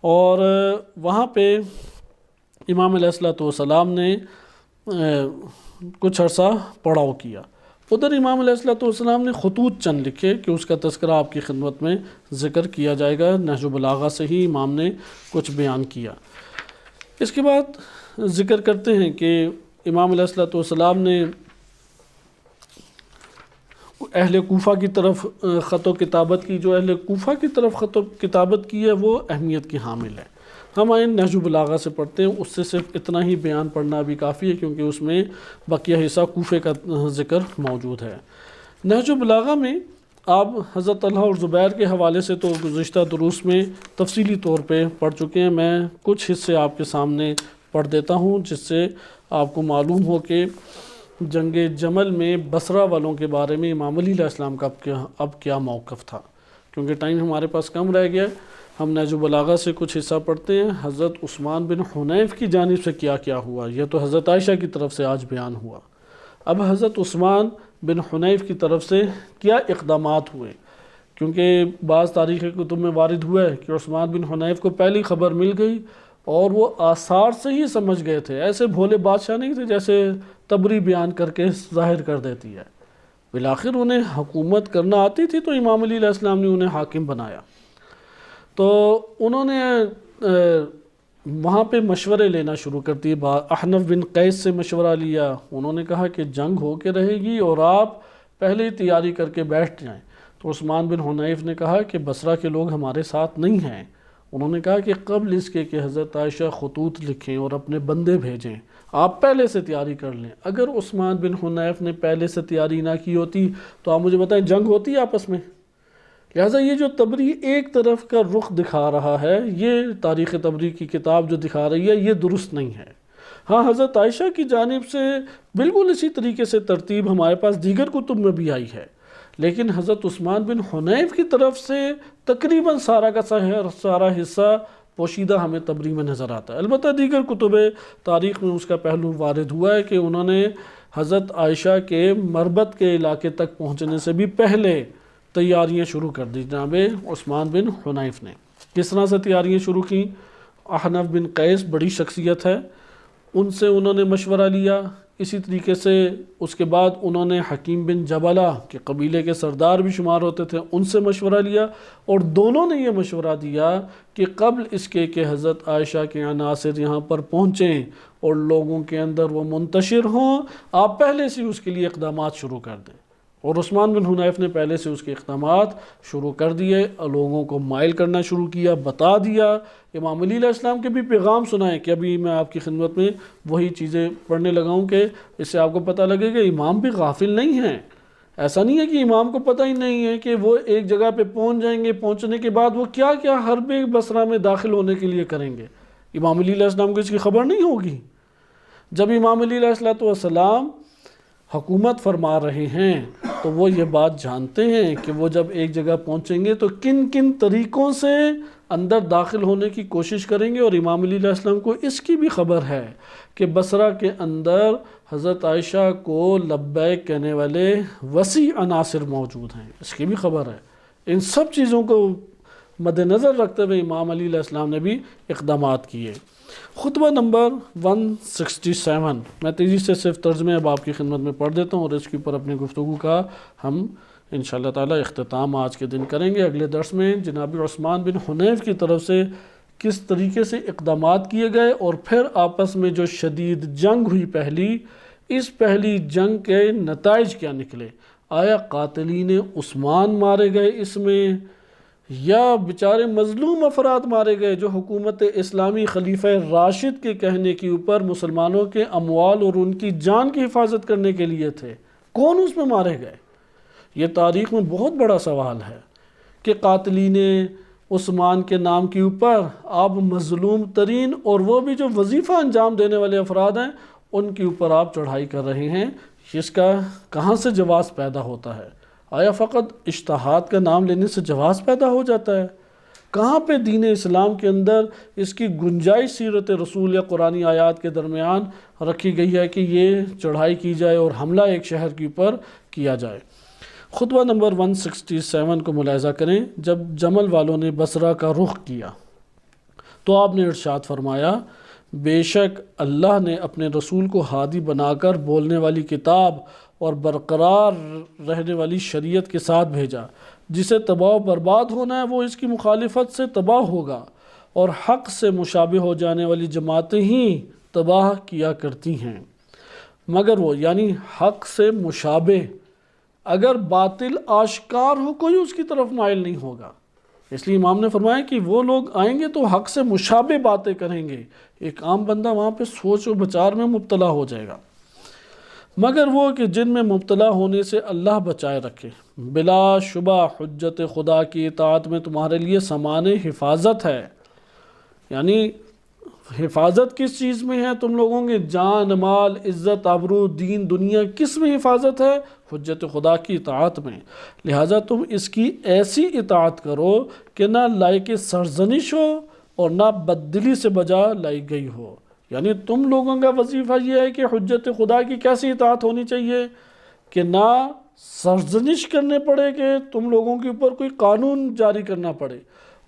اور وہاں پہ امام علیہ السلام نے کچھ عرصہ پڑاؤ کیا۔ ادھر امام علیہ السلام نے خطوط چند لکھے کہ اس کا تذکرہ آپ کی خدمت میں ذکر کیا جائے گا، نہج البلاغہ سے ہی امام نے کچھ بیان کیا۔ اس کے بعد ذکر کرتے ہیں کہ امام علیہ السلام نے اہل کوفہ کی طرف خط و کتابت کی، جو اہل کوفہ کی طرف خط و کتابت کی ہے وہ اہمیت کی حامل ہے، ہم آئیں نہج البلاغہ سے پڑھتے ہیں، اس سے صرف اتنا ہی بیان پڑھنا بھی کافی ہے کیونکہ اس میں بقیہ حصہ کوفے کا ذکر موجود ہے۔ نہج البلاغہ میں آپ حضرت طلحہ اور زبیر کے حوالے سے تو گزشتہ دروس میں تفصیلی طور پہ پڑھ چکے ہیں، میں کچھ حصے آپ کے سامنے پڑھ دیتا ہوں جس سے آپ کو معلوم ہو کہ جنگ جمل میں بصرہ والوں کے بارے میں امام علی علیہ السلام کا اب کیا موقف تھا، کیونکہ ٹائم ہمارے پاس کم رہ گیا ہے۔ ہم نہج البلاغہ سے کچھ حصہ پڑھتے ہیں، حضرت عثمان بن حنیف کی جانب سے کیا کیا ہوا، یہ تو حضرت عائشہ کی طرف سے آج بیان ہوا، اب حضرت عثمان بن حنیف کی طرف سے کیا اقدامات ہوئے، کیونکہ بعض تاریخ کتب میں وارد ہوا ہے کہ عثمان بن حنیف کو پہلی خبر مل گئی اور وہ آثار سے ہی سمجھ گئے تھے، ایسے بھولے بادشاہ نہیں تھے جیسے تبری بیان کر کے ظاہر کر دیتی ہے، بالآخر انہیں حکومت کرنا آتی تھی تو امام علی علیہ السلام نے انہیں حاکم بنایا، تو انہوں نے وہاں پہ مشورے لینا شروع کر دیے، احنف بن قیس سے مشورہ لیا، انہوں نے کہا کہ جنگ ہو کے رہے گی اور آپ پہلے ہی تیاری کر کے بیٹھ جائیں، تو عثمان بن حنیف نے کہا کہ بصرہ کے لوگ ہمارے ساتھ نہیں ہیں، انہوں نے کہا کہ قبل اس کے کہ حضرت عائشہ خطوط لکھیں اور اپنے بندے بھیجیں، آپ پہلے سے تیاری کر لیں، اگر عثمان بن حنیف نے پہلے سے تیاری نہ کی ہوتی تو آپ مجھے بتائیں جنگ ہوتی آپس میں، لہٰذا یہ جو تبری ایک طرف کا رخ دکھا رہا ہے، یہ تاریخ تبری کی کتاب جو دکھا رہی ہے یہ درست نہیں ہے۔ ہاں حضرت عائشہ کی جانب سے بالکل اسی طریقے سے ترتیب ہمارے پاس دیگر کتب میں بھی آئی ہے، لیکن حضرت عثمان بن حنیف کی طرف سے تقریباً سارا کا سارا حصہ پوشیدہ ہمیں تبری میں نظر آتا ہے، البتہ دیگر کتب تاریخ میں اس کا پہلو وارد ہوا ہے کہ انہوں نے حضرت عائشہ کے مربت کے علاقے تک پہنچنے سے بھی پہلے تیاریاں شروع کر دی جناب عثمان بن حنیف نے۔ کس طرح سے تیاریاں شروع کی؟ احنف بن قیس بڑی شخصیت ہے، ان سے انہوں نے مشورہ لیا، اسی طریقے سے اس کے بعد انہوں نے حکیم بن جبلہ کے قبیلے کے سردار بھی شمار ہوتے تھے، ان سے مشورہ لیا، اور دونوں نے یہ مشورہ دیا کہ قبل اس کے کہ حضرت عائشہ کے عناصر یہاں پر پہنچیں اور لوگوں کے اندر وہ منتشر ہوں، آپ پہلے سے اس کے لیے اقدامات شروع کر دیں، اور عثمان بن حنیف نے پہلے سے اس کے اقدامات شروع کر دیے، لوگوں کو مائل کرنا شروع کیا، بتا دیا، امام علی علیہ السلام کے بھی پیغام سنائے کہ ابھی میں آپ کی خدمت میں وہی چیزیں پڑھنے لگا ہوں کہ اس سے آپ کو پتہ لگے کہ امام بھی غافل نہیں ہیں، ایسا نہیں ہے کہ امام کو پتہ ہی نہیں ہے کہ وہ ایک جگہ پہ پہنچ جائیں گے، پہنچنے کے بعد وہ کیا کیا حرب بصرہ میں داخل ہونے کے لیے کریں گے، امام علی علیہ السلام کو اس کی خبر نہیں ہوگی۔ جب امام علی علیہ السلام حکومت فرما رہے ہیں تو وہ یہ بات جانتے ہیں کہ وہ جب ایک جگہ پہنچیں گے تو کن کن طریقوں سے اندر داخل ہونے کی کوشش کریں گے، اور امام علی علیہ السلام کو اس کی بھی خبر ہے کہ بصرہ کے اندر حضرت عائشہ کو لبیک کہنے والے وسیع عناصر موجود ہیں، اس کی بھی خبر ہے۔ ان سب چیزوں کو مد نظر رکھتے ہوئے امام علی علیہ السلام نے بھی اقدامات کیے۔ خطبہ نمبر 167، میں تیزی سے صرف ترجمے اب آپ کی خدمت میں پڑھ دیتا ہوں، اور اس کے اوپر اپنی گفتگو کا ہم انشاءاللہ تعالی اختتام آج کے دن کریں گے۔ اگلے درس میں جناب عثمان بن حنیف کی طرف سے کس طریقے سے اقدامات کیے گئے، اور پھر آپس میں جو شدید جنگ ہوئی اس پہلی جنگ کے نتائج کیا نکلے۔ آیا قاتلین عثمان مارے گئے اس میں، یا بیچارے مظلوم افراد مارے گئے جو حکومت اسلامی خلیفہ راشد کے کہنے کے اوپر مسلمانوں کے اموال اور ان کی جان کی حفاظت کرنے کے لیے تھے، کون اس میں مارے گئے؟ یہ تاریخ میں بہت بڑا سوال ہے کہ قاتلین عثمان کے نام کے اوپر آپ مظلوم ترین اور وہ بھی جو وظیفہ انجام دینے والے افراد ہیں ان کے اوپر آپ چڑھائی کر رہے ہیں۔ اس کا کہاں سے جواز پیدا ہوتا ہے؟ آیا فقط اجتہاد کا نام لینے سے جواز پیدا ہو جاتا ہے؟ کہاں پہ دین اسلام کے اندر اس کی گنجائش سیرت رسول یا قرآنی آیات کے درمیان رکھی گئی ہے کہ یہ چڑھائی کی جائے اور حملہ ایک شہر کے اوپر کیا جائے؟ خطبہ نمبر 167 کو ملاحظہ کریں۔ جب جمل والوں نے بصرہ کا رخ کیا تو آپ نے ارشاد فرمایا، بے شک اللہ نے اپنے رسول کو ہادی بنا کر بولنے والی کتاب اور برقرار رہنے والی شریعت کے ساتھ بھیجا، جسے تباہ و برباد ہونا ہے وہ اس کی مخالفت سے تباہ ہوگا، اور حق سے مشابہ ہو جانے والی جماعتیں ہی تباہ کیا کرتی ہیں۔ مگر وہ یعنی حق سے مشابہ، اگر باطل آشکار ہو کوئی اس کی طرف مائل نہیں ہوگا، اس لیے امام نے فرمایا کہ وہ لوگ آئیں گے تو حق سے مشابہ باتیں کریں گے، ایک عام بندہ وہاں پہ سوچ و بچار میں مبتلا ہو جائے گا، مگر وہ کہ جن میں مبتلا ہونے سے اللہ بچائے رکھے۔ بلا شبہ حجت خدا کی اطاعت میں تمہارے لیے سامان حفاظت ہے، یعنی حفاظت کس چیز میں ہے تم لوگوں کے؟ جان، مال، عزت، آبرو، دین، دنیا، کس میں حفاظت ہے؟ حجت خدا کی اطاعت میں۔ لہٰذا تم اس کی ایسی اطاعت کرو کہ نہ لائق سرزنش ہو اور نہ بددلی سے بجا لائی گئی ہو۔ یعنی تم لوگوں کا وظیفہ یہ ہے کہ حجت خدا کی کیسی اطاعت ہونی چاہیے کہ نہ سرزنش کرنے پڑے کہ تم لوگوں کے اوپر کوئی قانون جاری کرنا پڑے،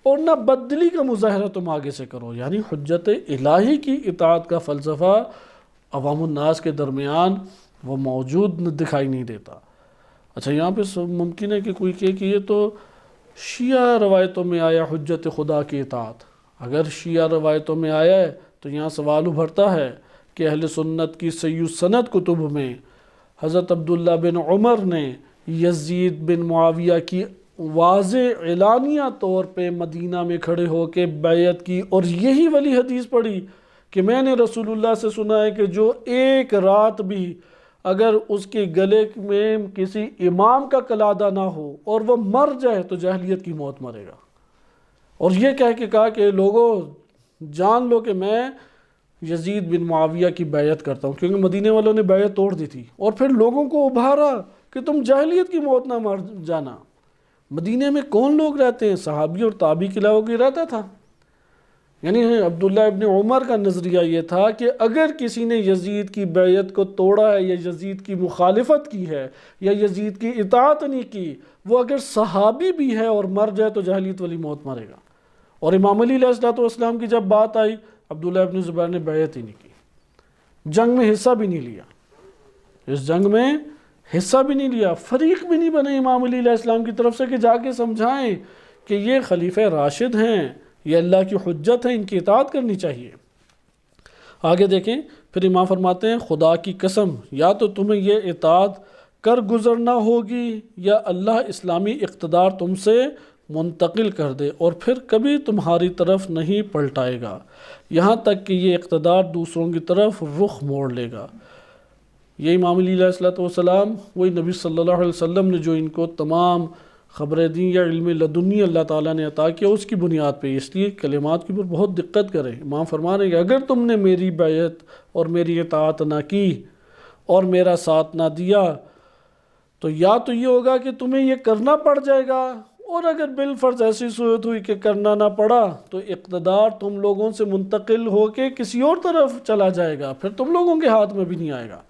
اور نہ بددلی کا مظاہرہ تم آگے سے کرو۔ یعنی حجت الہی کی اطاعت کا فلسفہ عوام الناس کے درمیان وہ موجود دکھائی نہیں دیتا۔ اچھا، یہاں پہ ممکن ہے کہ کوئی کہے کہ یہ تو شیعہ روایتوں میں آیا حجت خدا کی اطاعت۔ اگر شیعہ روایتوں میں آیا ہے تو یہاں سوال ابھرتا ہے کہ اہل سنت کی صحیح سند کتب میں حضرت عبداللہ بن عمر نے یزید بن معاویہ کی واضح اعلانیہ طور پہ مدینہ میں کھڑے ہو کے بیعت کی، اور یہی والی حدیث پڑھی کہ میں نے رسول اللہ سے سنا ہے کہ جو ایک رات بھی اگر اس کے گلے میں کسی امام کا قلادہ نہ ہو اور وہ مر جائے تو جاہلیت کی موت مرے گا، اور یہ کہہ کے کہا کہ لوگوں جان لو کہ میں یزید بن معاویہ کی بیعت کرتا ہوں، کیونکہ مدینے والوں نے بیعت توڑ دی تھی، اور پھر لوگوں کو ابھارا کہ تم جاہلیت کی موت نہ مر جانا۔ مدینے میں کون لوگ رہتے ہیں؟ صحابی اور تابعی کے علاوہ کوئی رہتا تھا؟ یعنی عبداللہ ابن عمر کا نظریہ یہ تھا کہ اگر کسی نے یزید کی بیعت کو توڑا ہے یا یزید کی مخالفت کی ہے یا یزید کی اطاعت نہیں کی، وہ اگر صحابی بھی ہے اور مر جائے تو جاہلیت والی موت مرے گا۔ اور امام علی علیہ السلام کی جب بات آئی، عبداللہ ابن زبیر نے بیعت ہی نہیں کی، جنگ میں حصہ بھی نہیں لیا، اس جنگ میں حصہ بھی نہیں لیا، فریق بھی نہیں بنے امام علی علیہ السلام کی طرف سے کہ جا کے سمجھائیں کہ یہ خلیفہ راشد ہیں، یہ اللہ کی حجت ہے، ان کی اطاعت کرنی چاہیے۔ آگے دیکھیں، پھر امام فرماتے ہیں خدا کی قسم یا تو تمہیں یہ اطاعت کر گزرنا ہوگی یا اللہ اسلامی اقتدار تم سے منتقل کر دے اور پھر کبھی تمہاری طرف نہیں پلٹائے گا، یہاں تک کہ یہ اقتدار دوسروں کی طرف رخ موڑ لے گا۔ یہ امام علی علیہ السلام وہی نبی صلی اللہ علیہ وسلم نے جو ان کو تمام خبریں دیں یا علم لدنی اللہ تعالیٰ نے عطا کیا، اس کی بنیاد پہ، اس لیے کلمات کے اوپر بہت دقت کریں۔ امام فرما رہے ہیں کہ اگر تم نے میری بیعت اور میری اطاعت نہ کی اور میرا ساتھ نہ دیا تو یا تو یہ ہوگا کہ تمہیں یہ کرنا پڑ جائے گا، اور اگر بالفرض ایسی صورت ہوئی کہ کرنا نہ پڑا تو اقتدار تم لوگوں سے منتقل ہو کے کسی اور طرف چلا جائے گا، پھر تم لوگوں کے ہاتھ میں بھی نہیں آئے گا۔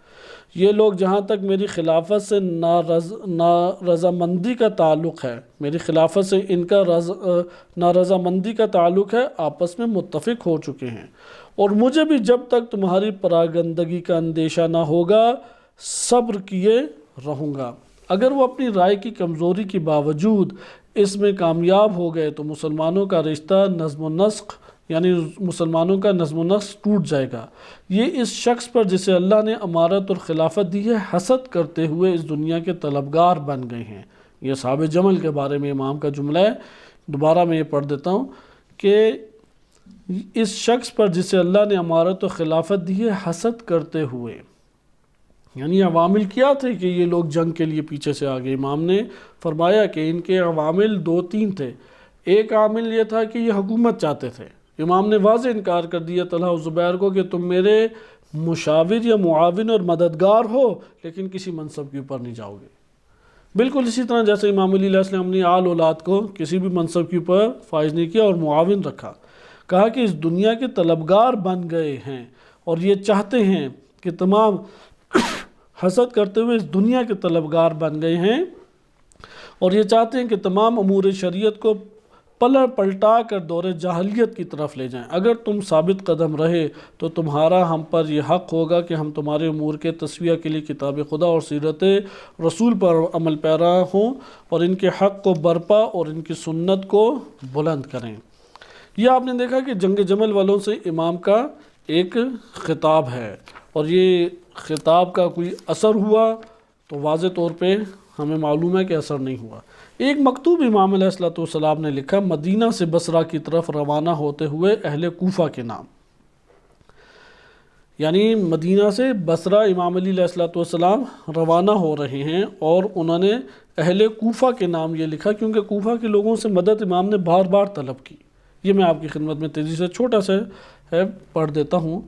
یہ لوگ جہاں تک میری خلافت سے نارضامندی کا تعلق ہے، میری خلافت سے ان کا نارضامندی کا تعلق ہے، آپس میں متفق ہو چکے ہیں، اور مجھے بھی جب تک تمہاری پراگندگی کا اندیشہ نہ ہوگا صبر کیے رہوں گا۔ اگر وہ اپنی رائے کی کمزوری کے باوجود اس میں کامیاب ہو گئے تو مسلمانوں کا رشتہ نظم و نسق، یعنی مسلمانوں کا نظم و نسق ٹوٹ جائے گا۔ یہ اس شخص پر جسے اللہ نے امارت اور خلافت دی ہے حسد کرتے ہوئے اس دنیا کے طلبگار بن گئے ہیں۔ یہ اصحاب جمل کے بارے میں امام کا جملہ ہے، دوبارہ میں یہ پڑھ دیتا ہوں کہ اس شخص پر جسے اللہ نے امارت و خلافت دی ہے حسد کرتے ہوئے، یعنی عوامل کیا تھے کہ یہ لوگ جنگ کے لیے پیچھے سے آگے؟ امام نے فرمایا کہ ان کے عوامل 2-3 تھے۔ ایک عامل یہ تھا کہ یہ حکومت چاہتے تھے۔ امام نے واضح انکار کر دیا طلحہ و زبیر کو کہ تم میرے مشاور یا معاون اور مددگار ہو لیکن کسی منصب کے اوپر نہیں جاؤ گے۔ بالکل اسی طرح جیسے امام علی علیہ السلام نے آل اولاد کو کسی بھی منصب کے اوپر فائز نہیں کیا اور معاون رکھا، کہا کہ اس دنیا کے طلبگار بن گئے ہیں اور یہ چاہتے ہیں کہ تمام حسد کرتے ہوئے اس دنیا کے طلبگار بن گئے ہیں اور یہ چاہتے ہیں کہ تمام امور شریعت کو پلٹا کر دور جاہلیت کی طرف لے جائیں۔ اگر تم ثابت قدم رہے تو تمہارا ہم پر یہ حق ہوگا کہ ہم تمہارے امور کے تسویہ کے لیے کتاب خدا اور سیرت رسول پر عمل پیرا ہوں اور ان کے حق کو برپا اور ان کی سنت کو بلند کریں۔ یہ آپ نے دیکھا کہ جنگ جمل والوں سے امام کا ایک خطاب ہے، اور یہ خطاب کا کوئی اثر ہوا تو واضح طور پہ ہمیں معلوم ہے کہ اثر نہیں ہوا۔ ایک مکتوب امام علیہ السلام نے لکھا مدینہ سے بصرہ کی طرف روانہ ہوتے ہوئے اہل کوفہ کے نام، یعنی مدینہ سے بصرہ امام علی علیہ السلام روانہ ہو رہے ہیں اور انہوں نے اہل کوفہ کے نام یہ لکھا کیونکہ کوفہ کے لوگوں سے مدد امام نے بار بار طلب کی۔ یہ میں آپ کی خدمت میں تیزی سے چھوٹا سا ہے پڑھ دیتا ہوں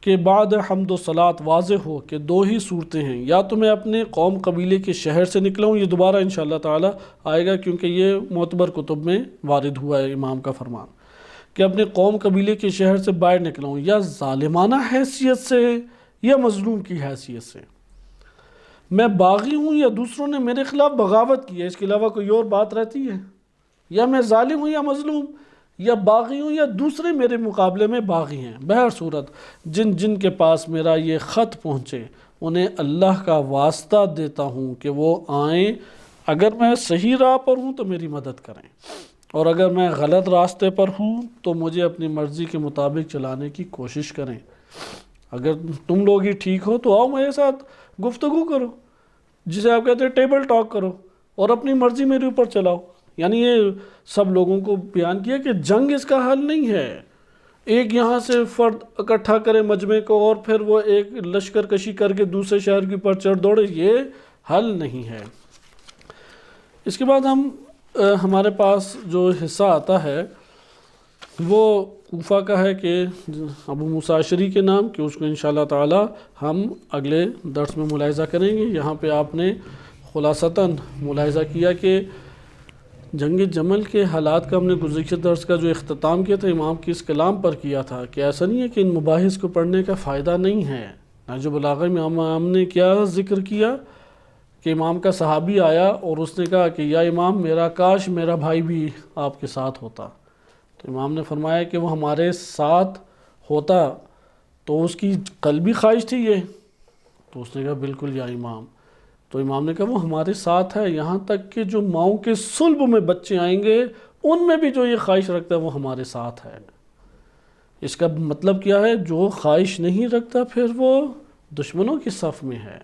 کہ بعد حمد و صلات واضح ہو کہ 2 ہی صورتیں ہیں، یا تو میں اپنے قوم قبیلے کے شہر سے نکلا ہوں، یہ دوبارہ انشاءاللہ تعالی آئے گا کیونکہ یہ معتبر کتب میں وارد ہوا ہے امام کا فرمان، کہ اپنے قوم قبیلے کے شہر سے باہر نکلا ہوں، یا ظالمانہ حیثیت سے یا مظلوم کی حیثیت سے، میں باغی ہوں یا دوسروں نے میرے خلاف بغاوت کی ہے، اس کے علاوہ کوئی اور بات رہتی ہے، یا میں ظالم ہوں یا مظلوم، یا باغی ہوں یا دوسرے میرے مقابلے میں باغی ہیں۔ بہر صورت جن کے پاس میرا یہ خط پہنچے انہیں اللہ کا واسطہ دیتا ہوں کہ وہ آئیں، اگر میں صحیح راہ پر ہوں تو میری مدد کریں، اور اگر میں غلط راستے پر ہوں تو مجھے اپنی مرضی کے مطابق چلانے کی کوشش کریں۔ اگر تم لوگ ہی ٹھیک ہو تو آؤ میرے ساتھ گفتگو کرو، جسے آپ کہتے ہیں ٹیبل ٹاک کرو، اور اپنی مرضی میرے اوپر چلاؤ۔ یعنی یہ سب لوگوں کو بیان کیا کہ جنگ اس کا حل نہیں ہے، ایک یہاں سے فرد اکٹھا کرے مجمع کو اور پھر وہ ایک لشکر کشی کر کے دوسرے شہر کے اوپر چڑھ دوڑے، یہ حل نہیں ہے۔ اس کے بعد ہمارے پاس جو حصہ آتا ہے وہ کوفہ کا ہے کہ ابو موسیٰ اشعری کے نام، کہ اس کو انشاءاللہ تعالی ہم اگلے درس میں ملاحظہ کریں گے۔ یہاں پہ آپ نے خلاصتاً ملاحظہ کیا کہ جنگ جمل کے حالات کا ہم نے گزشتہ درس کا جو اختتام کیا تھا امام کی اس کلام پر کیا تھا کہ ایسا نہیں ہے کہ ان مباحث کو پڑھنے کا فائدہ نہیں ہے۔ نہج البلاغہ میں امام نے کیا ذکر کیا کہ امام کا صحابی آیا اور اس نے کہا کہ یا امام میرا کاش میرا بھائی بھی آپ کے ساتھ ہوتا، تو امام نے فرمایا کہ وہ ہمارے ساتھ ہوتا تو اس کی قلبی خواہش تھی یہ، تو اس نے کہا بالکل یا امام، تو امام نے کہا وہ ہمارے ساتھ ہے، یہاں تک کہ جو ماؤں کے صلب میں بچے آئیں گے ان میں بھی جو یہ خواہش رکھتا ہے وہ ہمارے ساتھ ہے۔ اس کا مطلب کیا ہے؟ جو خواہش نہیں رکھتا پھر وہ دشمنوں کی صف میں ہے،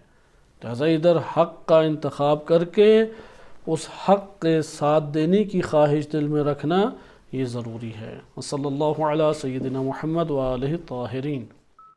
لہذا ادھر حق کا انتخاب کر کے اس حق کے ساتھ دینے کی خواہش دل میں رکھنا یہ ضروری ہے۔ صلی اللہ علی سیدنا محمد وآلہ الطاہرین۔